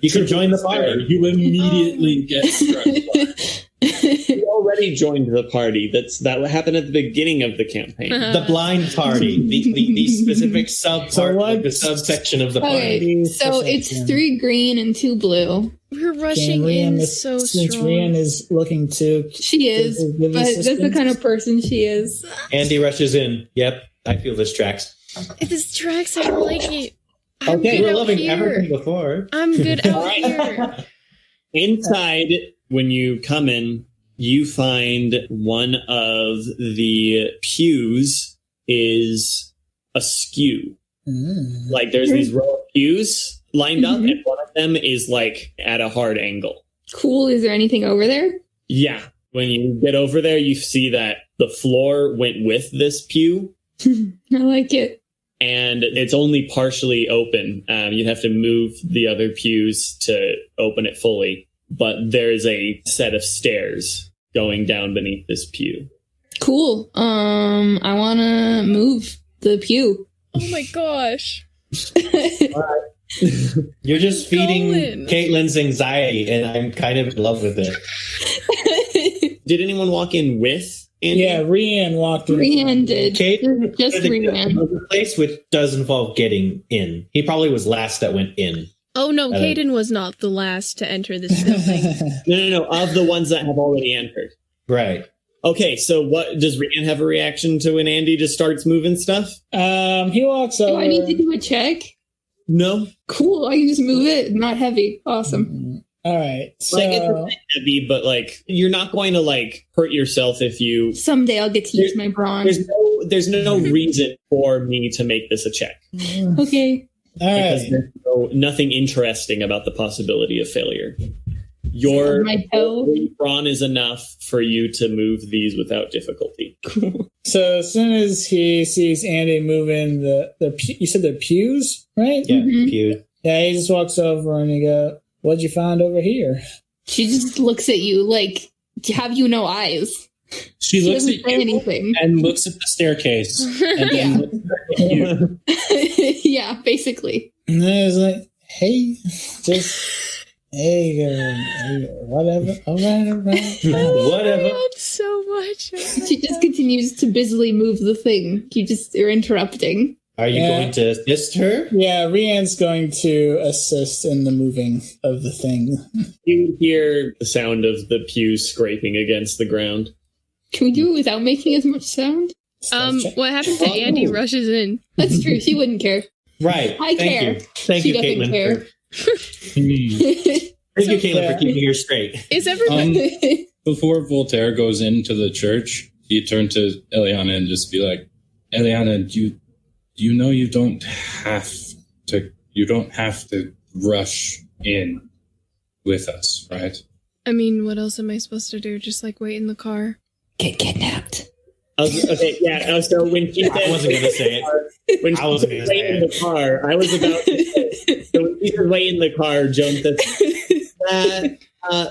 You can join the party. You immediately get struck. You already joined the party. That happened at the beginning of the campaign. The blind party, the specific So what- the subsection of the party. Okay, so it's 3 green and 2 blue. We're rushing Rian in is- so since strong. Rian is looking too. She is, Give but that's the assistance. kind of person she is. Andy rushes in. Yep, I feel this tracks. This tracks, I don't like it. I'm Okay, good you were out loving here. everything before. I'm good out here. Inside, when you come in, you find one of the pews is askew. Like there's these row of pews lined up, and one of them is like at a hard angle. Cool. Is there anything over there? Yeah. When you get over there, you see that the floor went with this pew, I like it. and it's only partially open. You'd have to move the other pews to open it fully, but there's a set of stairs going down beneath this pew. Cool. I want to move the pew. Oh my gosh. You're just feeding going. Caitlin's anxiety, and I'm kind of in love with it. Did anyone walk in with Andy? Yeah, Rian walked in. Rian did. Caden Just Rian. the place which does involve getting in. He probably was last that went in. Oh no, Cayden was not the last to enter this building. No. Of the ones that have already entered. Right. Okay, so what does Rian have a reaction to when Andy just starts moving stuff? He walks Do over. I need to do a check? No. Cool. I can just move it. Not heavy. Awesome. All right. So Like it's a bit heavy, but like you're not going to like hurt yourself if you. Someday I'll get to use my brawn. There's no reason for me to make this a check Okay. all because right. there's nothing interesting about the possibility of failure. Your My toe. brawn is enough for you to move these without difficulty. Cool. So as soon as he sees Andi moving you said they're pews, right? Yeah, Mhm. pew. Yeah, he just walks over and he goes, "What'd you find over here?" She just looks at you like, have you no eyes? She looks doesn't at say you anything. and looks at the staircase. And then looks at you. Yeah, basically. And then he's like, "Hey, just whatever, all right." Whatever. God, so much. She just continues to busily move the thing. You're interrupting. Are you Yeah. going to assist her? Yeah, Rian's going to assist in the moving of the thing. You hear the sound of the pews scraping against the ground. Can we do it without making as much sound? What happens if Andi rushes in? That's true. She wouldn't care. Right. I Thank care. you. Thank She you, doesn't Caitlin. care. Thank you, Caitlin, for keeping her straight. Is everybody? Before Voltaire goes into the church, you turn to Elianna and just be like, Elianna, you know you don't have to rush in with us, right? I mean, what else am I supposed to do? Just like wait in the car? Get kidnapped. Okay, yeah. So when she said, I wasn't going to say it. when I she wasn't said gonna wait say in the car, I was about to say, so when she said wait in the car, Joan said,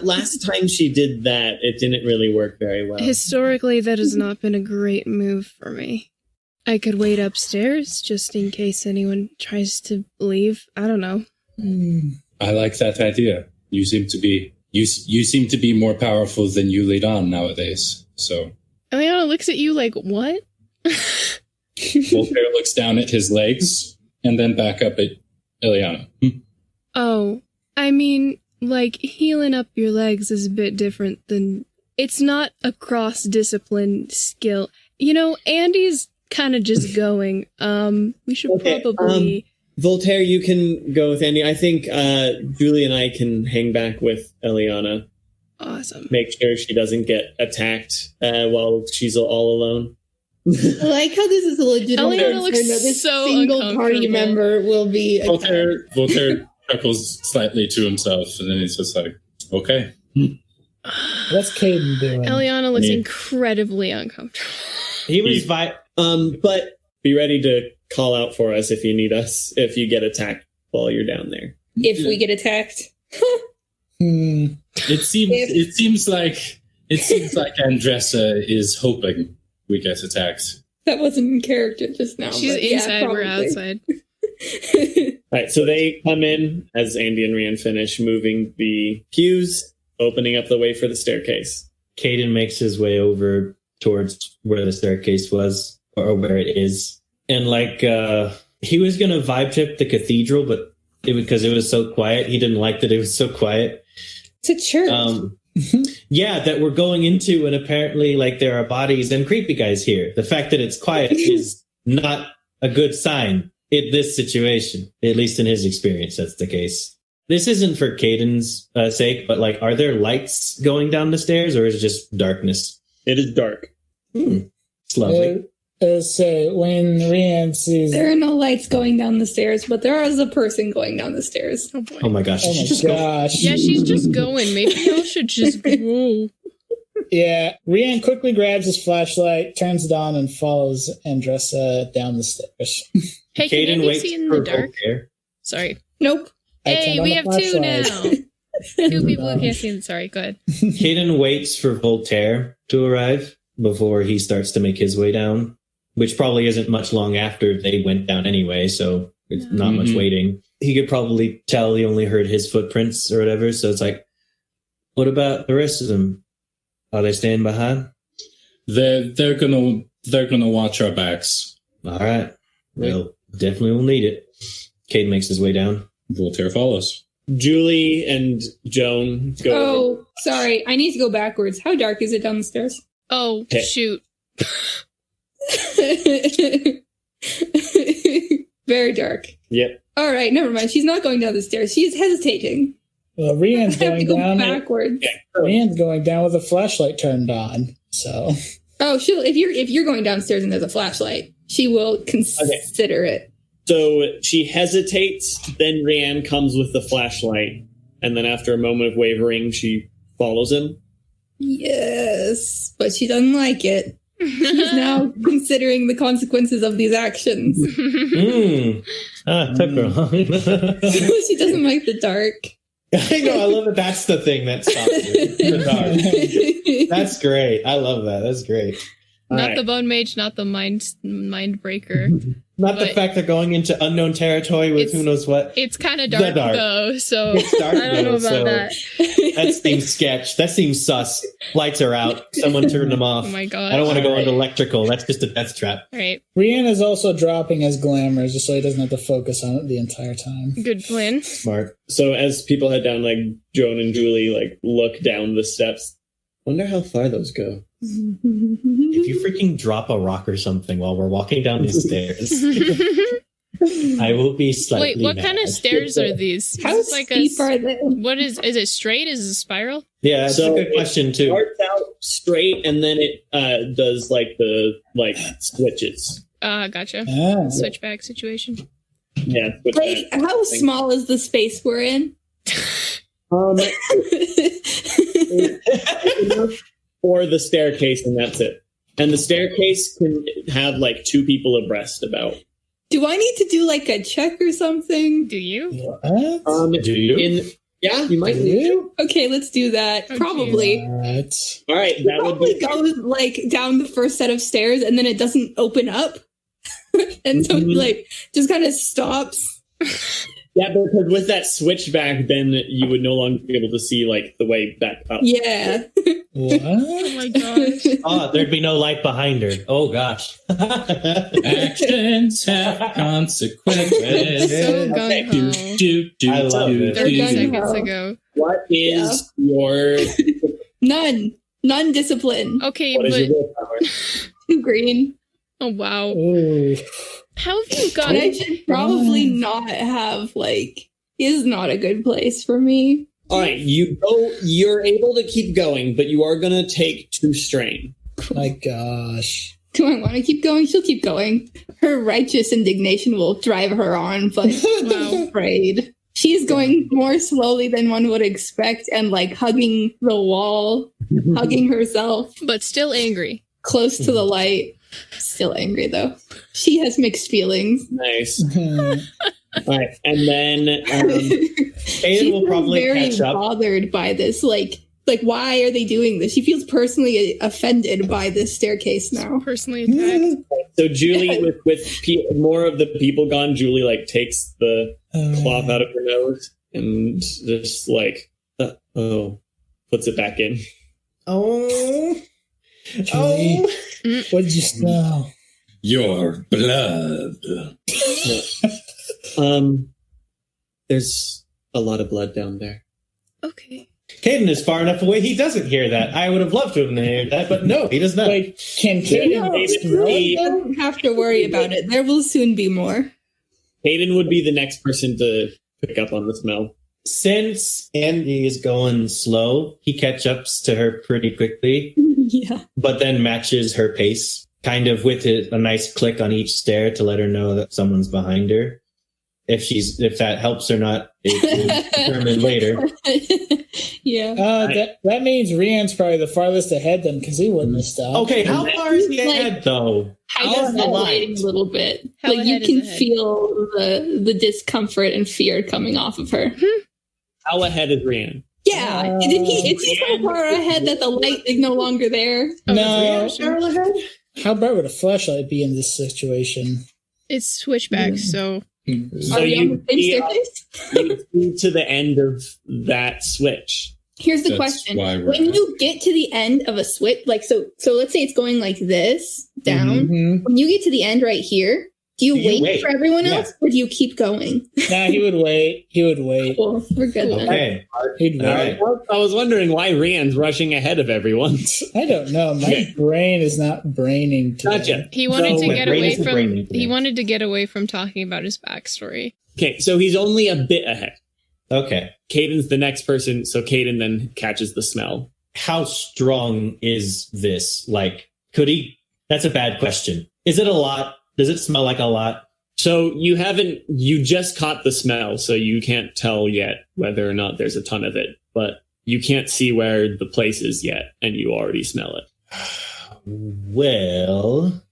last time she did that, it didn't really work very well. Historically, that has not been a great move for me. I could wait upstairs just in case anyone tries to leave. I don't know. I like that idea. You seem to be more powerful than you lead on nowadays. So Elianna looks at you like, what? Voltaire looks down at his legs and then back up at Elianna. Oh, I mean, like, healing up your legs is a bit different than... It's not a cross-discipline skill. You know, Andy's kind of just going. We should probably... Voltaire, you can go with Andi. I think Julie and I can hang back with Elianna. Awesome. Make sure she doesn't get attacked while she's all alone. I like how this is a legitimate Elianna looks concern that this so single party uncomfortable. member will be attacked. Voltaire chuckles slightly to himself, and then he's just like, okay. What's Cayden doing? Elianna looks Me. incredibly uncomfortable. He was but be ready to call out for us if you need us, if you get attacked while you're down there. If we get attacked. It seems like Andressa is hoping we get attacked. That wasn't in character just now. She's but yeah, inside, we're probably. outside. All right, so they come in as Andi and Rian finish moving the pews, opening up the way for the staircase. Cayden makes his way over towards where the staircase was, or where it is. And he was going to vibe trip the cathedral, but because it was so quiet, he didn't like that it was so quiet. It's a church. Yeah, that we're going into, and apparently there are bodies and creepy guys here. The fact that it's quiet is not a good sign in this situation, at least in his experience, that's the case. This isn't for Cayden's sake, but are there lights going down the stairs, or is it just darkness? It is dark. It's lovely. So when Rian sees... There are no lights going down the stairs, but there is a person going down the stairs. Oh boy. Oh my gosh. Oh my gosh. Yeah, she's just going. Maybe y'all should just go. Yeah, Rian quickly grabs his flashlight, turns it on, and follows Andressa down the stairs. Hey, can Cayden Andy waits see in for the dark? Voltaire. Sorry. Nope. I Hey, turned on we the have two now. flashlight. Two people who can't see in. Sorry, go ahead. Cayden waits for Voltaire to arrive before he starts to make his way down, which probably isn't much long after they went down anyway, so it's not much waiting. He could probably tell he only heard his footprints or whatever, so it's like, what about the rest of them? Are they staying behind? They're gonna watch our backs. All right. Well, definitely will need it. Cayden makes his way down. Voltaire follows. Julie and Joan go. Oh, sorry. I need to go backwards. How dark is it down the stairs? Oh, Okay. shoot. Very dark. Yep. All right, never mind. She's not going down the stairs. She's hesitating. Well, Rian's I have to going go down. backwards. Rian's going down with a flashlight turned on. So Oh, if you're going downstairs and there's a flashlight, she will consider it. So she hesitates, then Rian comes with the flashlight, And then after a moment of wavering, she follows him. Yes, but she doesn't like it. She's now considering the consequences of these actions. Took her long. She doesn't like the dark. I know, I love it. That's the thing that stops you. The dark. That's great. I love that. That's great. Not the Bone Mage, not the Mind Breaker. Not the fact they're going into unknown territory with who knows what. It's kind of dark, though, so it's dark, I don't know about that. That seems sketch. That seems sus. Lights are out. Someone turned them off. Oh my god! I don't want to go into electrical. That's just a death trap. Right. Rian is also dropping his glamour just so he doesn't have to focus on it the entire time. Good plan. Smart. So as people head down, like Joan and Julie, like look down the steps. Wonder how far those go. If you freaking drop a rock or something while we're walking down these stairs, I will be slightly Wait, what mad. kind of stairs are these? How Is this like steep are they? What is it straight? Is it a spiral? Yeah, that's a good question too. It starts out straight and then it does like the switches. Gotcha. Ah. Switchback situation. Yeah. Wait, how small is the space we're in? Or the staircase, and that's it. And the staircase can have like 2 people abreast about. Do I need to do like a check or something? Do you? What? Do you? Yeah, you might need to. Okay, let's do that. Oh, Probably. What? All right, that would Probably be. goes like down the first set of stairs and then it doesn't open up. And so like just kind of stops. Yeah, because with that switchback, then you would no longer be able to see like the way back up. Yeah. What? Oh my gosh. Oh, there'd be no light behind her. Oh gosh. Actions have consequences. So gung-ho. I love it. 30 Gung-ho. seconds ago. What is your None discipline. Okay, what is but your willpower? 2 green. oh wow. Ooh. How have you And gotten? I should probably not have like is not a good place for me. All right, you're able to keep going, but you are going to take 2 strain. My gosh. Do I want to keep going? She'll keep going. Her righteous indignation will drive her on, but I'm afraid. She's going more slowly than one would expect and like hugging the wall, hugging herself. But still angry. Close to the light. Still angry though. She has mixed feelings. Nice. All right, and then Cayden will probably very catch up. bothered by this. Like why are they doing this? She feels personally offended by this staircase now. Personally attacked. so Julie, with more of the people gone, Julie like takes the cloth out of her nose and just like puts it back in. Oh. Julie, what did you smell? Your blood. There's a lot of blood down there. Okay. Cayden is far enough away. He doesn't hear that. I would have loved to have heard that, but no, he does not. Wait, can Cayden smell it? You don't have to worry about it. There will soon be more. Cayden would be the next person to pick up on the smell. Since Andi is going slow, he catch-ups to her pretty quickly, Yeah. but then matches her pace, kind of with a nice click on each stair to let her know that someone's behind her. If that helps or not, it will determine later. Yeah. That means Rian's probably the farthest ahead then, because he wouldn't have stopped. Okay, how far is he ahead, though? I guess the a little bit. How Like you ahead is can ahead? feel the discomfort and fear coming off of her. How ahead is Rian? Yeah. Is he so far ahead that the light is no longer there? No. How bright would a flashlight be in this situation? It's switchback, so So Are we on you the same staircase? see to the end of that switch. Here's the That's question. why we're When at- you get to the end of a switch, like so let's say it's going like this down. Mhm. When you get to the end right here, do you wait for everyone else or do you keep going? Nah, he would wait. Cool. We're good then. Okay. He'd All wait. right. I was wondering why Rian's rushing ahead of everyone. I don't know. My brain is not braining today. Gotcha. he wanted So to my get brain away isn't from braining today. he wanted to get away from talking about his backstory. Okay, so he's only a bit ahead. Okay. Cayden's the next person, so Cayden then catches the smell. How strong is this? Like, could he? That's a bad question. Is it a lot? Does it smell like a lot? So you just caught the smell, so you can't tell yet whether or not there's a ton of it, but you can't see where the place is yet, and you already smell it. Well,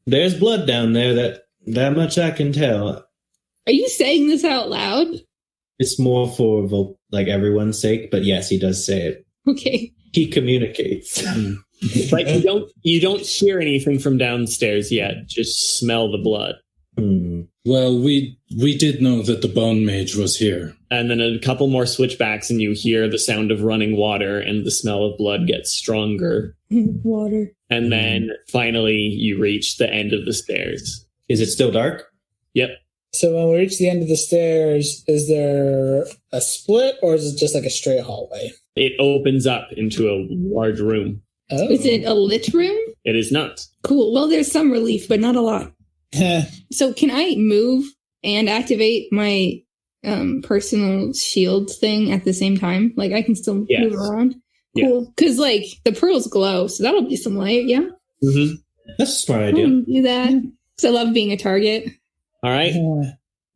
there's blood down there, that much I can tell. Are you saying this out loud? It's more for everyone's sake, but yes, he does say it. Okay. He communicates. But you don't hear anything from downstairs yet. Just smell the blood. Well, we did know that the bone mage was here. And then a couple more switchbacks, and you hear the sound of running water, and the smell of blood gets stronger. Water. And then finally, you reach the end of the stairs. Is it still dark? Yep. So when we reach the end of the stairs, is there a split, or is it just like a straight hallway? It opens up into a large room. Oh. Is it a lit room? It is not. Cool. Well, there's some relief, but not a lot. So can I move and activate my personal shield thing at the same time? Like, I can still move around? Yeah. Cool. Because, the pearls glow, so that'll be some light, yeah? Mm-hmm. That's a smart idea. Do that. Because I love being a target. All right.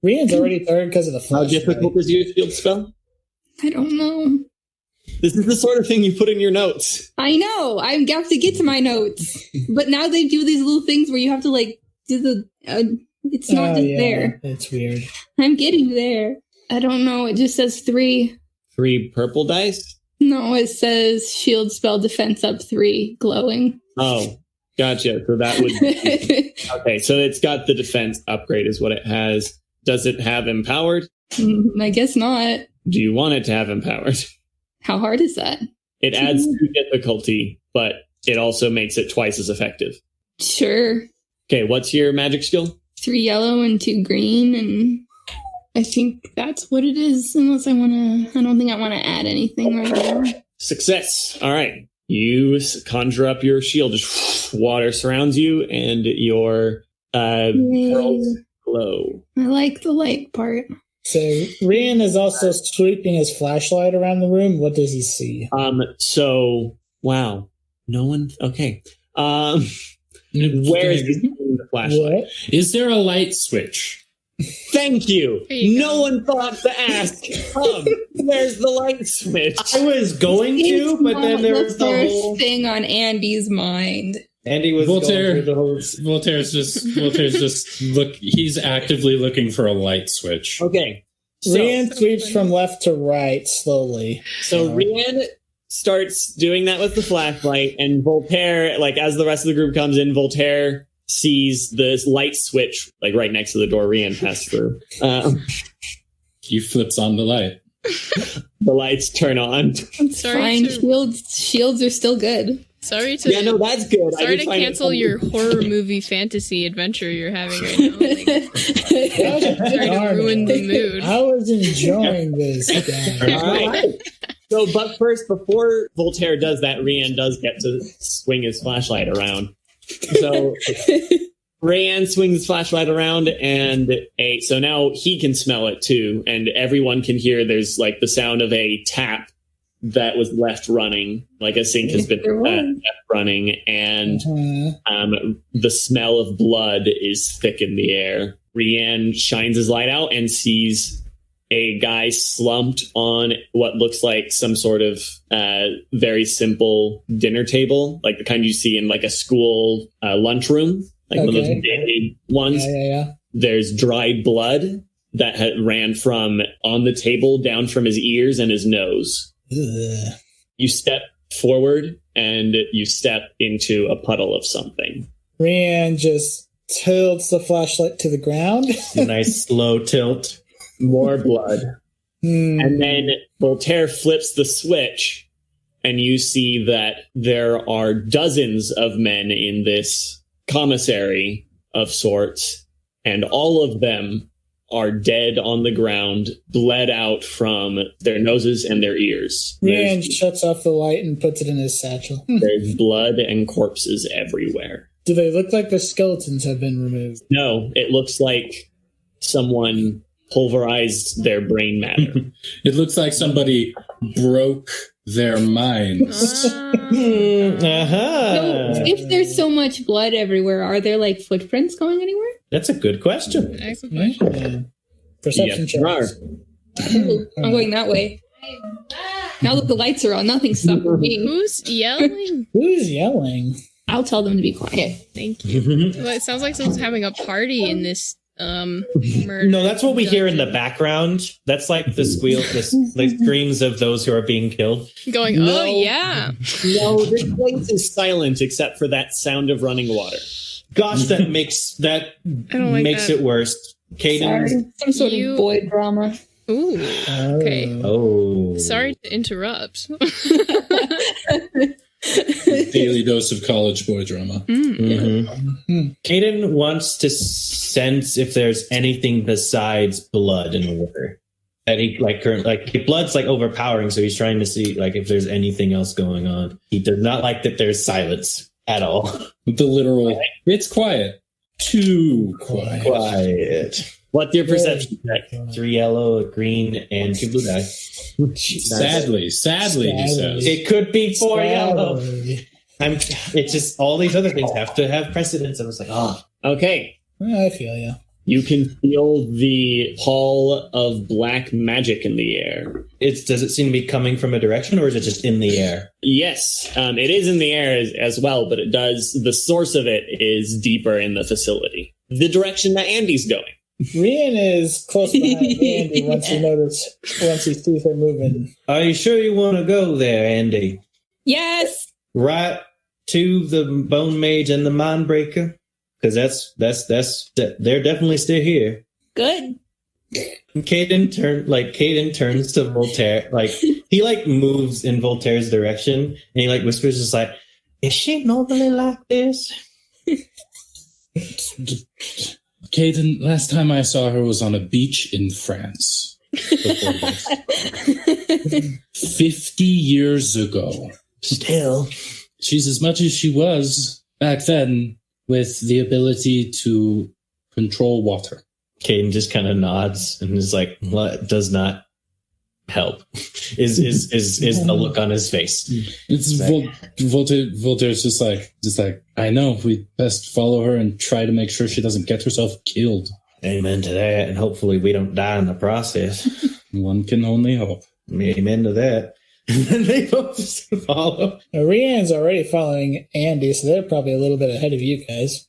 Rian's already third because of the flash. How difficult is your shield spell? I don't know. This is the sort of thing you put in your notes. I know. I have to get to my notes. But now they do these little things where you have to, do the... it's not just there. It's weird. I'm getting there. I don't know. It just says 3. 3 purple dice? No, it says shield spell defense up 3, glowing. Oh, gotcha. So that would... Okay, so it's got the defense upgrade is what it has. Does it have empowered? I guess not. Do you want it to have empowered? How hard is that? It adds 2 difficulty, but it also makes it twice as effective. Sure. Okay, what's your magic skill? 3 yellow and 2 green, and I think that's what it is, unless I don't think I want to add anything right now. Success. All right. You conjure up your shield, just water surrounds you, and your pearls glow. I like the light part. So Rian is also sweeping his flashlight around the room. What does he see? So wow. No one okay. Where is the flashlight? What? Is there a light switch? Thank you. No one thought to ask. Where's the light switch? I was going to, but then there was the first whole thing on Andy's mind. Andy was Voltaire. going through the whole... Voltaire's just look. He's actively looking for a light switch. Okay. So, Rian sweeps from left to right slowly. So Rian starts doing that with the flashlight, and Voltaire, as the rest of the group comes in, Voltaire sees this light switch, right next to the door Rian passed through. He flips on the light. The lights turn on. I'm sorry. Fine, shields are still good. Sorry to. Yeah, no, that's good. Sorry to cancel your horror movie fantasy adventure you're having right now. Sorry to ruin the mood. I was enjoying this. All right. So, but first, before Voltaire does that, Rian does get to swing his flashlight around. So Rian swings his flashlight around, and so now he can smell it too, and everyone can hear there's the sound of a tap that was left running, a sink has been left running, and the smell of blood is thick in the air. Rian shines his light out and sees a guy slumped on what looks like some sort of very simple dinner table, like the kind you see in a school lunchroom, one of those big ones. Yeah. There's dried blood that ran from on the table down from his ears and his nose. Ugh. You step forward and you step into a puddle of something. Rian just tilts the flashlight to the ground. Nice slow tilt. More blood. And then Voltaire flips the switch, and you see that there are dozens of men in this commissary of sorts, and all of them are dead on the ground, bled out from their noses and their ears. Rian shuts off the light and puts it in his satchel. There's blood and corpses everywhere. Do they look like the skeletons have been removed? No, it looks like someone pulverized their brain matter. It looks like somebody broke their minds. So if there's so much blood everywhere, are there footprints going anywhere? That's a good question. Excellent question. Yeah. Perception Yes, there are. checks. Ooh, I'm going that way. Now that the lights are on, nothing's stopping me. Who's yelling? Who's yelling? I'll tell them to be quiet. Thank you. Well, it sounds like someone's having a party in this murder. No, that's what we hear in the background. That's like the squeal, the screams of those who are being killed. Going, No. oh yeah. No, this place is silent except for that sound of running water. Gosh, that makes I don't like that. it worse. Cayden. Sorry. Some sort of boy drama. Ooh. Okay. Oh. Sorry to interrupt. Daily dose of college boy drama. Cayden wants to sense if there's anything besides blood in the water. That he blood's like overpowering, so he's trying to see like if there's anything else going on. He does not like that there's silence at all. The literal, it's quiet. Too quiet. Quiet. What's your perception check? 3 yellow, a green, and 2 blue dice. Sadly, he says. It could be 4 yellow. It's just all these other things have to have precedence. I was like, oh. Okay. I feel you. You can feel the pall of black magic in the air. Does it seem to be coming from a direction, or is it just in the air? Yes, it is in the air as well, but the source of it is deeper in the facility. The direction that Andy's going. Rian is close behind Andy once he sees her moving. Are you sure you want to go there, Andy? Yes. Right to the Bone Mage and the Mindbreaker? Because they're definitely still here. Good. Cayden turns to Voltaire, like he like moves in Voltaire's direction, and he like whispers, just like, "Is she normally like this?" Cayden, last time I saw her was on a beach in France. 50 years ago. Still. She's as much as she was back then, with the ability to control water. Cayden just kind of nods and is like, "What does not help?" is the look on his face. It's Voltaire's just like, I know, we best follow her and try to make sure she doesn't get herself killed. Amen to that, and hopefully we don't die in the process. One can only hope. Amen to that. And then they both just follow. Rian's already following Andy, so they're probably a little bit ahead of you guys.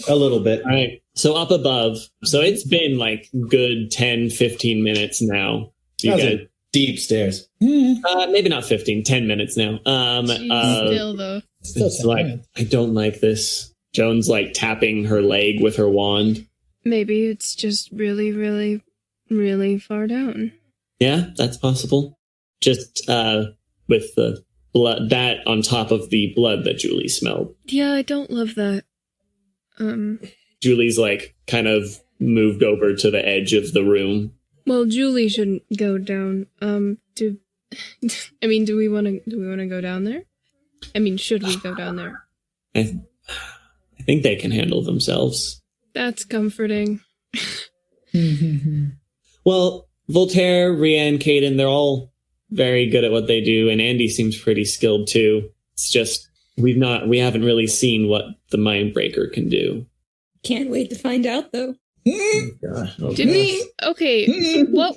A little bit. All right. So up above. So it's been like good 10, 15 minutes now. You guys, deep stairs. maybe not 15, 10 minutes now. Still though. It's like, I don't like this. Joan's like tapping her leg with her wand. Maybe it's just really, really, really far down. Yeah, that's possible. Just with the blood, that on top of the blood that Julie smelled. Yeah, I don't love that. Julie's like kind of moved over to the edge of the room. Well, Julie shouldn't go down. Do we want to go down there? I mean, should we go down there? I think they can handle themselves. That's comforting. Well, Voltaire, Rian, Cayden, they're all very good at what they do, and Andy seems pretty skilled too. It's just we haven't really seen what the Mindbreaker can do. Can't wait to find out, though. Did we? Okay. What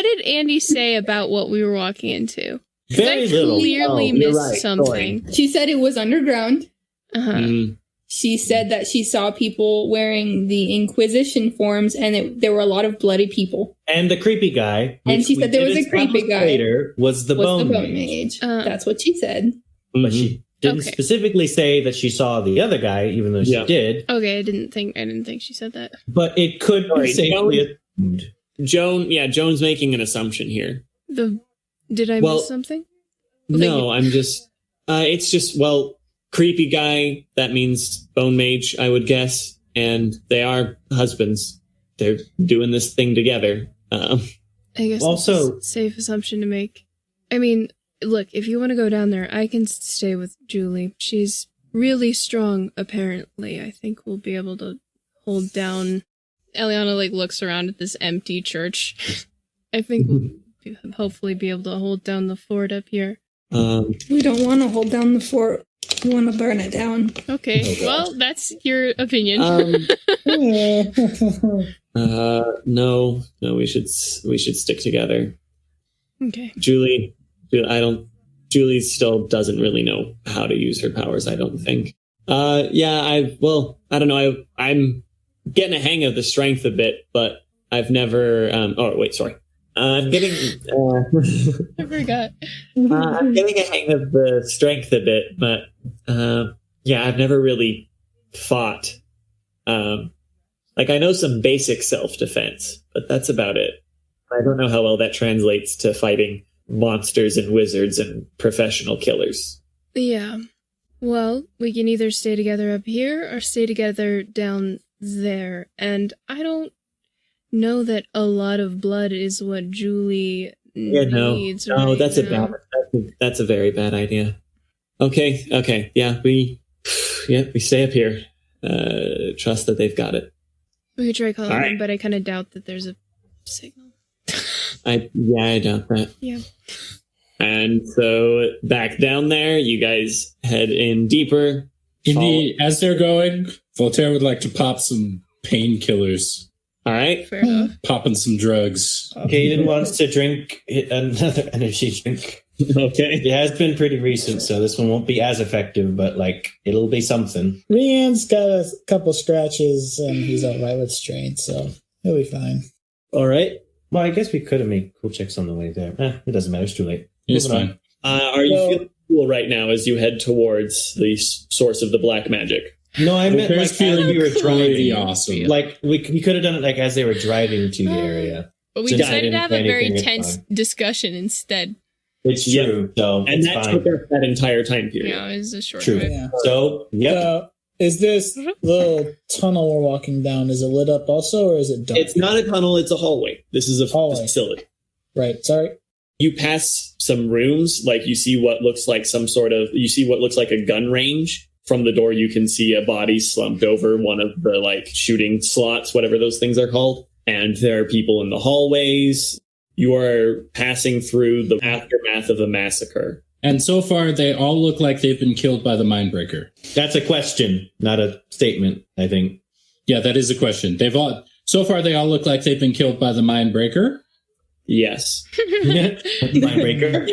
did Andy say about what we were walking into? Very I little. clearly missed something. She said it was underground. Uh-huh. She said that she saw people wearing the Inquisition forms, and there were a lot of bloody people. And the creepy guy. And she said there was a creepy guy. Later was the Bone Mage. That's what she said. But she didn't specifically say that she saw the other guy, even though she did. Okay, I didn't think she said that. But it could be safely. Joan's making an assumption here. Did I miss something? No, I'm just. It's just creepy guy. That means Bone Mage, I would guess, and they are husbands. They're doing this thing together. I guess also that's a safe assumption to make. I mean, look, if you want to go down there, I can stay with Julie. She's really strong, apparently. I think we'll be able to hold down. Elianna looks around at this empty church. I think we'll hopefully be able to hold down the fort up here. We don't want to hold down the fort. You want to burn it down. Okay, well, that's your opinion. No, we should stick together. Okay. Julie still doesn't really know how to use her powers, I don't think. I don't know. I'm getting a hang of the strength a bit, but I've never, I'm getting, I forgot. I'm getting a hang of the strength a bit, but, I've never really fought. I know some basic self-defense, but that's about it. I don't know how well that translates to fighting monsters and wizards and professional killers. Yeah. Well, we can either stay together up here or stay together down there. And I don't know that a lot of blood is what Julie needs. No, that's now. that's a very bad idea. Okay. Yeah, we stay up here. Trust that they've got it. We could try calling them, but I kind of doubt that there's a signal. I doubt that. Yeah. And so back down there, you guys head in deeper. As they're going, Voltaire would like to pop some painkillers. All right. Fair enough. Popping some drugs. Cayden wants to drink another energy drink. Okay. It has been pretty recent, so this one won't be as effective, but it'll be something. Rian's got a couple scratches and he's all right with strain, so he'll be fine. All right. Well, I guess we could have made cool checks on the way there. It doesn't matter. It's too late. It's fine. Are you feeling cool right now as you head towards the source of the black magic? No, I meant as we were driving. Awesome. We could have done it as they were driving to the area. But we decided to have a very tense discussion instead. It's true. So and that took us that entire time period. Yeah, it was a short True. drive. Yeah. So, is this little tunnel we're walking down, is it lit up also, or is it dark? It's not a tunnel, it's a hallway. This is a facility. Right, sorry. You pass some rooms, you see what looks like a gun range. From the door, you can see a body slumped over one of the shooting slots, whatever those things are called. And there are people in the hallways. You are passing through the aftermath of a massacre. And so far, they all look like they've been killed by the Mindbreaker. That's a question, not a statement, I think. Yeah, that is a question. So far, they all look like they've been killed by the Mindbreaker. Yes. Mindbreaker.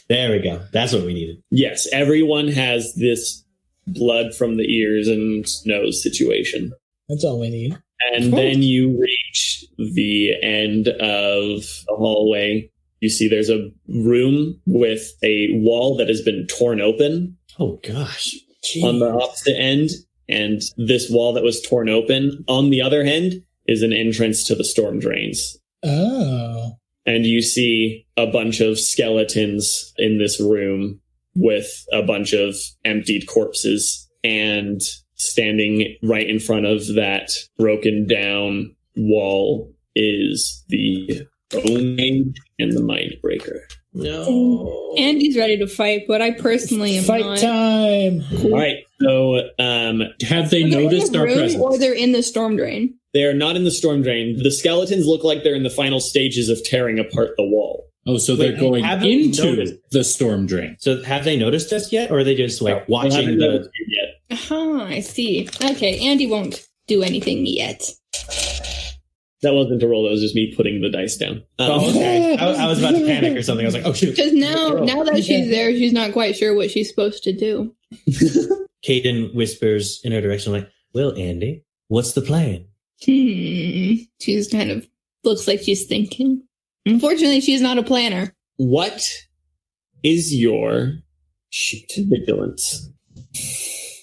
There we go. That's what we needed. Yes, everyone has this blood from the ears and nose situation. That's all we need. And then you reach the end of the hallway. You see there's a room with a wall that has been torn open. Oh, gosh. Jeez. On the opposite end. And this wall that was torn open, on the other end, is an entrance to the storm drains. Oh. And you see a bunch of skeletons in this room with a bunch of emptied corpses, and standing right in front of that broken down wall is the Bone Mage and the Mindbreaker. No. Andy's ready to fight, but I personally am Fight not. time! All right, so have they noticed our presence? Or they're in the storm drain? They are not in the storm drain. The skeletons look like they're in the final stages of tearing apart the wall. Oh, so they're going into the storm drain. So have they noticed us yet, or are they just watching the... Yet. I see. Okay, Andy won't do anything yet. That wasn't a roll. That was just me putting the dice down. Okay. I was about to panic or something. I was like, oh, shoot. Because now that she's there, she's not quite sure what she's supposed to do. Cayden whispers in her direction, well, Andy, what's the plan? She's kind of looks like she's thinking. Unfortunately, she's not a planner. What is your vigilance?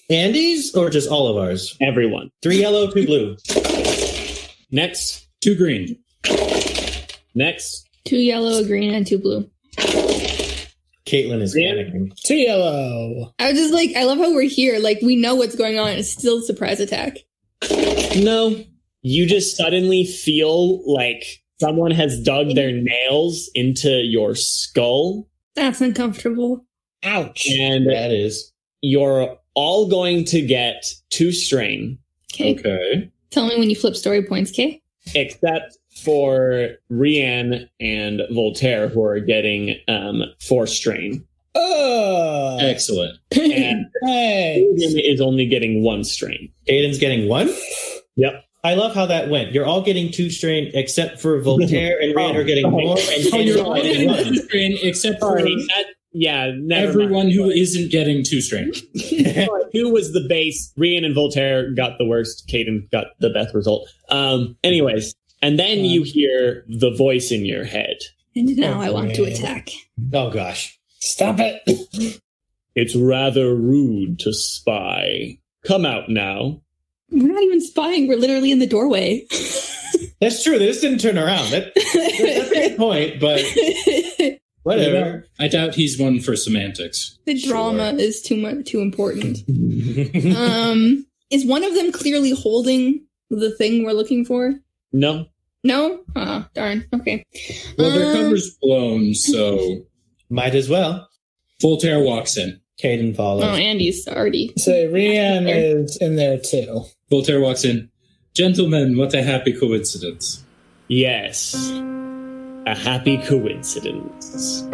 Andy's or just all of ours? Everyone. 3 yellow, 2 blue. Next. 2 green. Next. 2 yellow, a green, and 2 blue. Caitlin is panicking. 2 yellow. I was just I love how we're here. We know what's going on. It's still a surprise attack. No. You just suddenly feel like someone has dug their nails into your skull. That's uncomfortable. Ouch. And that is. You're all going to get 2 strain. Okay. Tell me when you flip story points, okay? Except for Rian and Voltaire, who are getting 4 strain. Excellent. And Hey. Cayden is only getting 1 strain. Cayden's getting 1? Yep. I love how that went. You're all getting 2 strain, except for Voltaire and Rian are getting more, and Cayden's You're all getting getting 2 1. strain, except for Never everyone mind. who isn't getting 2 strain. 2 was the base. Rian and Voltaire got the worst. Cayden got the best result. Anyways, and then you hear the voice in your head. And now I want to attack. Oh, gosh. Stop it. It's rather rude to spy. Come out now. We're not even spying. We're literally in the doorway. That's true. They just didn't turn around. That's a good point, but whatever. I doubt he's one for semantics. The drama is too important. Is one of them clearly holding the thing we're looking for? No. No? Oh, darn. Okay. Well, their cover's blown, so Might as well. Voltaire walks in. Cayden follows. Oh, Andy's already. So Rian is in there too. Voltaire walks in. Gentlemen, what a happy coincidence. Yes. A happy coincidence.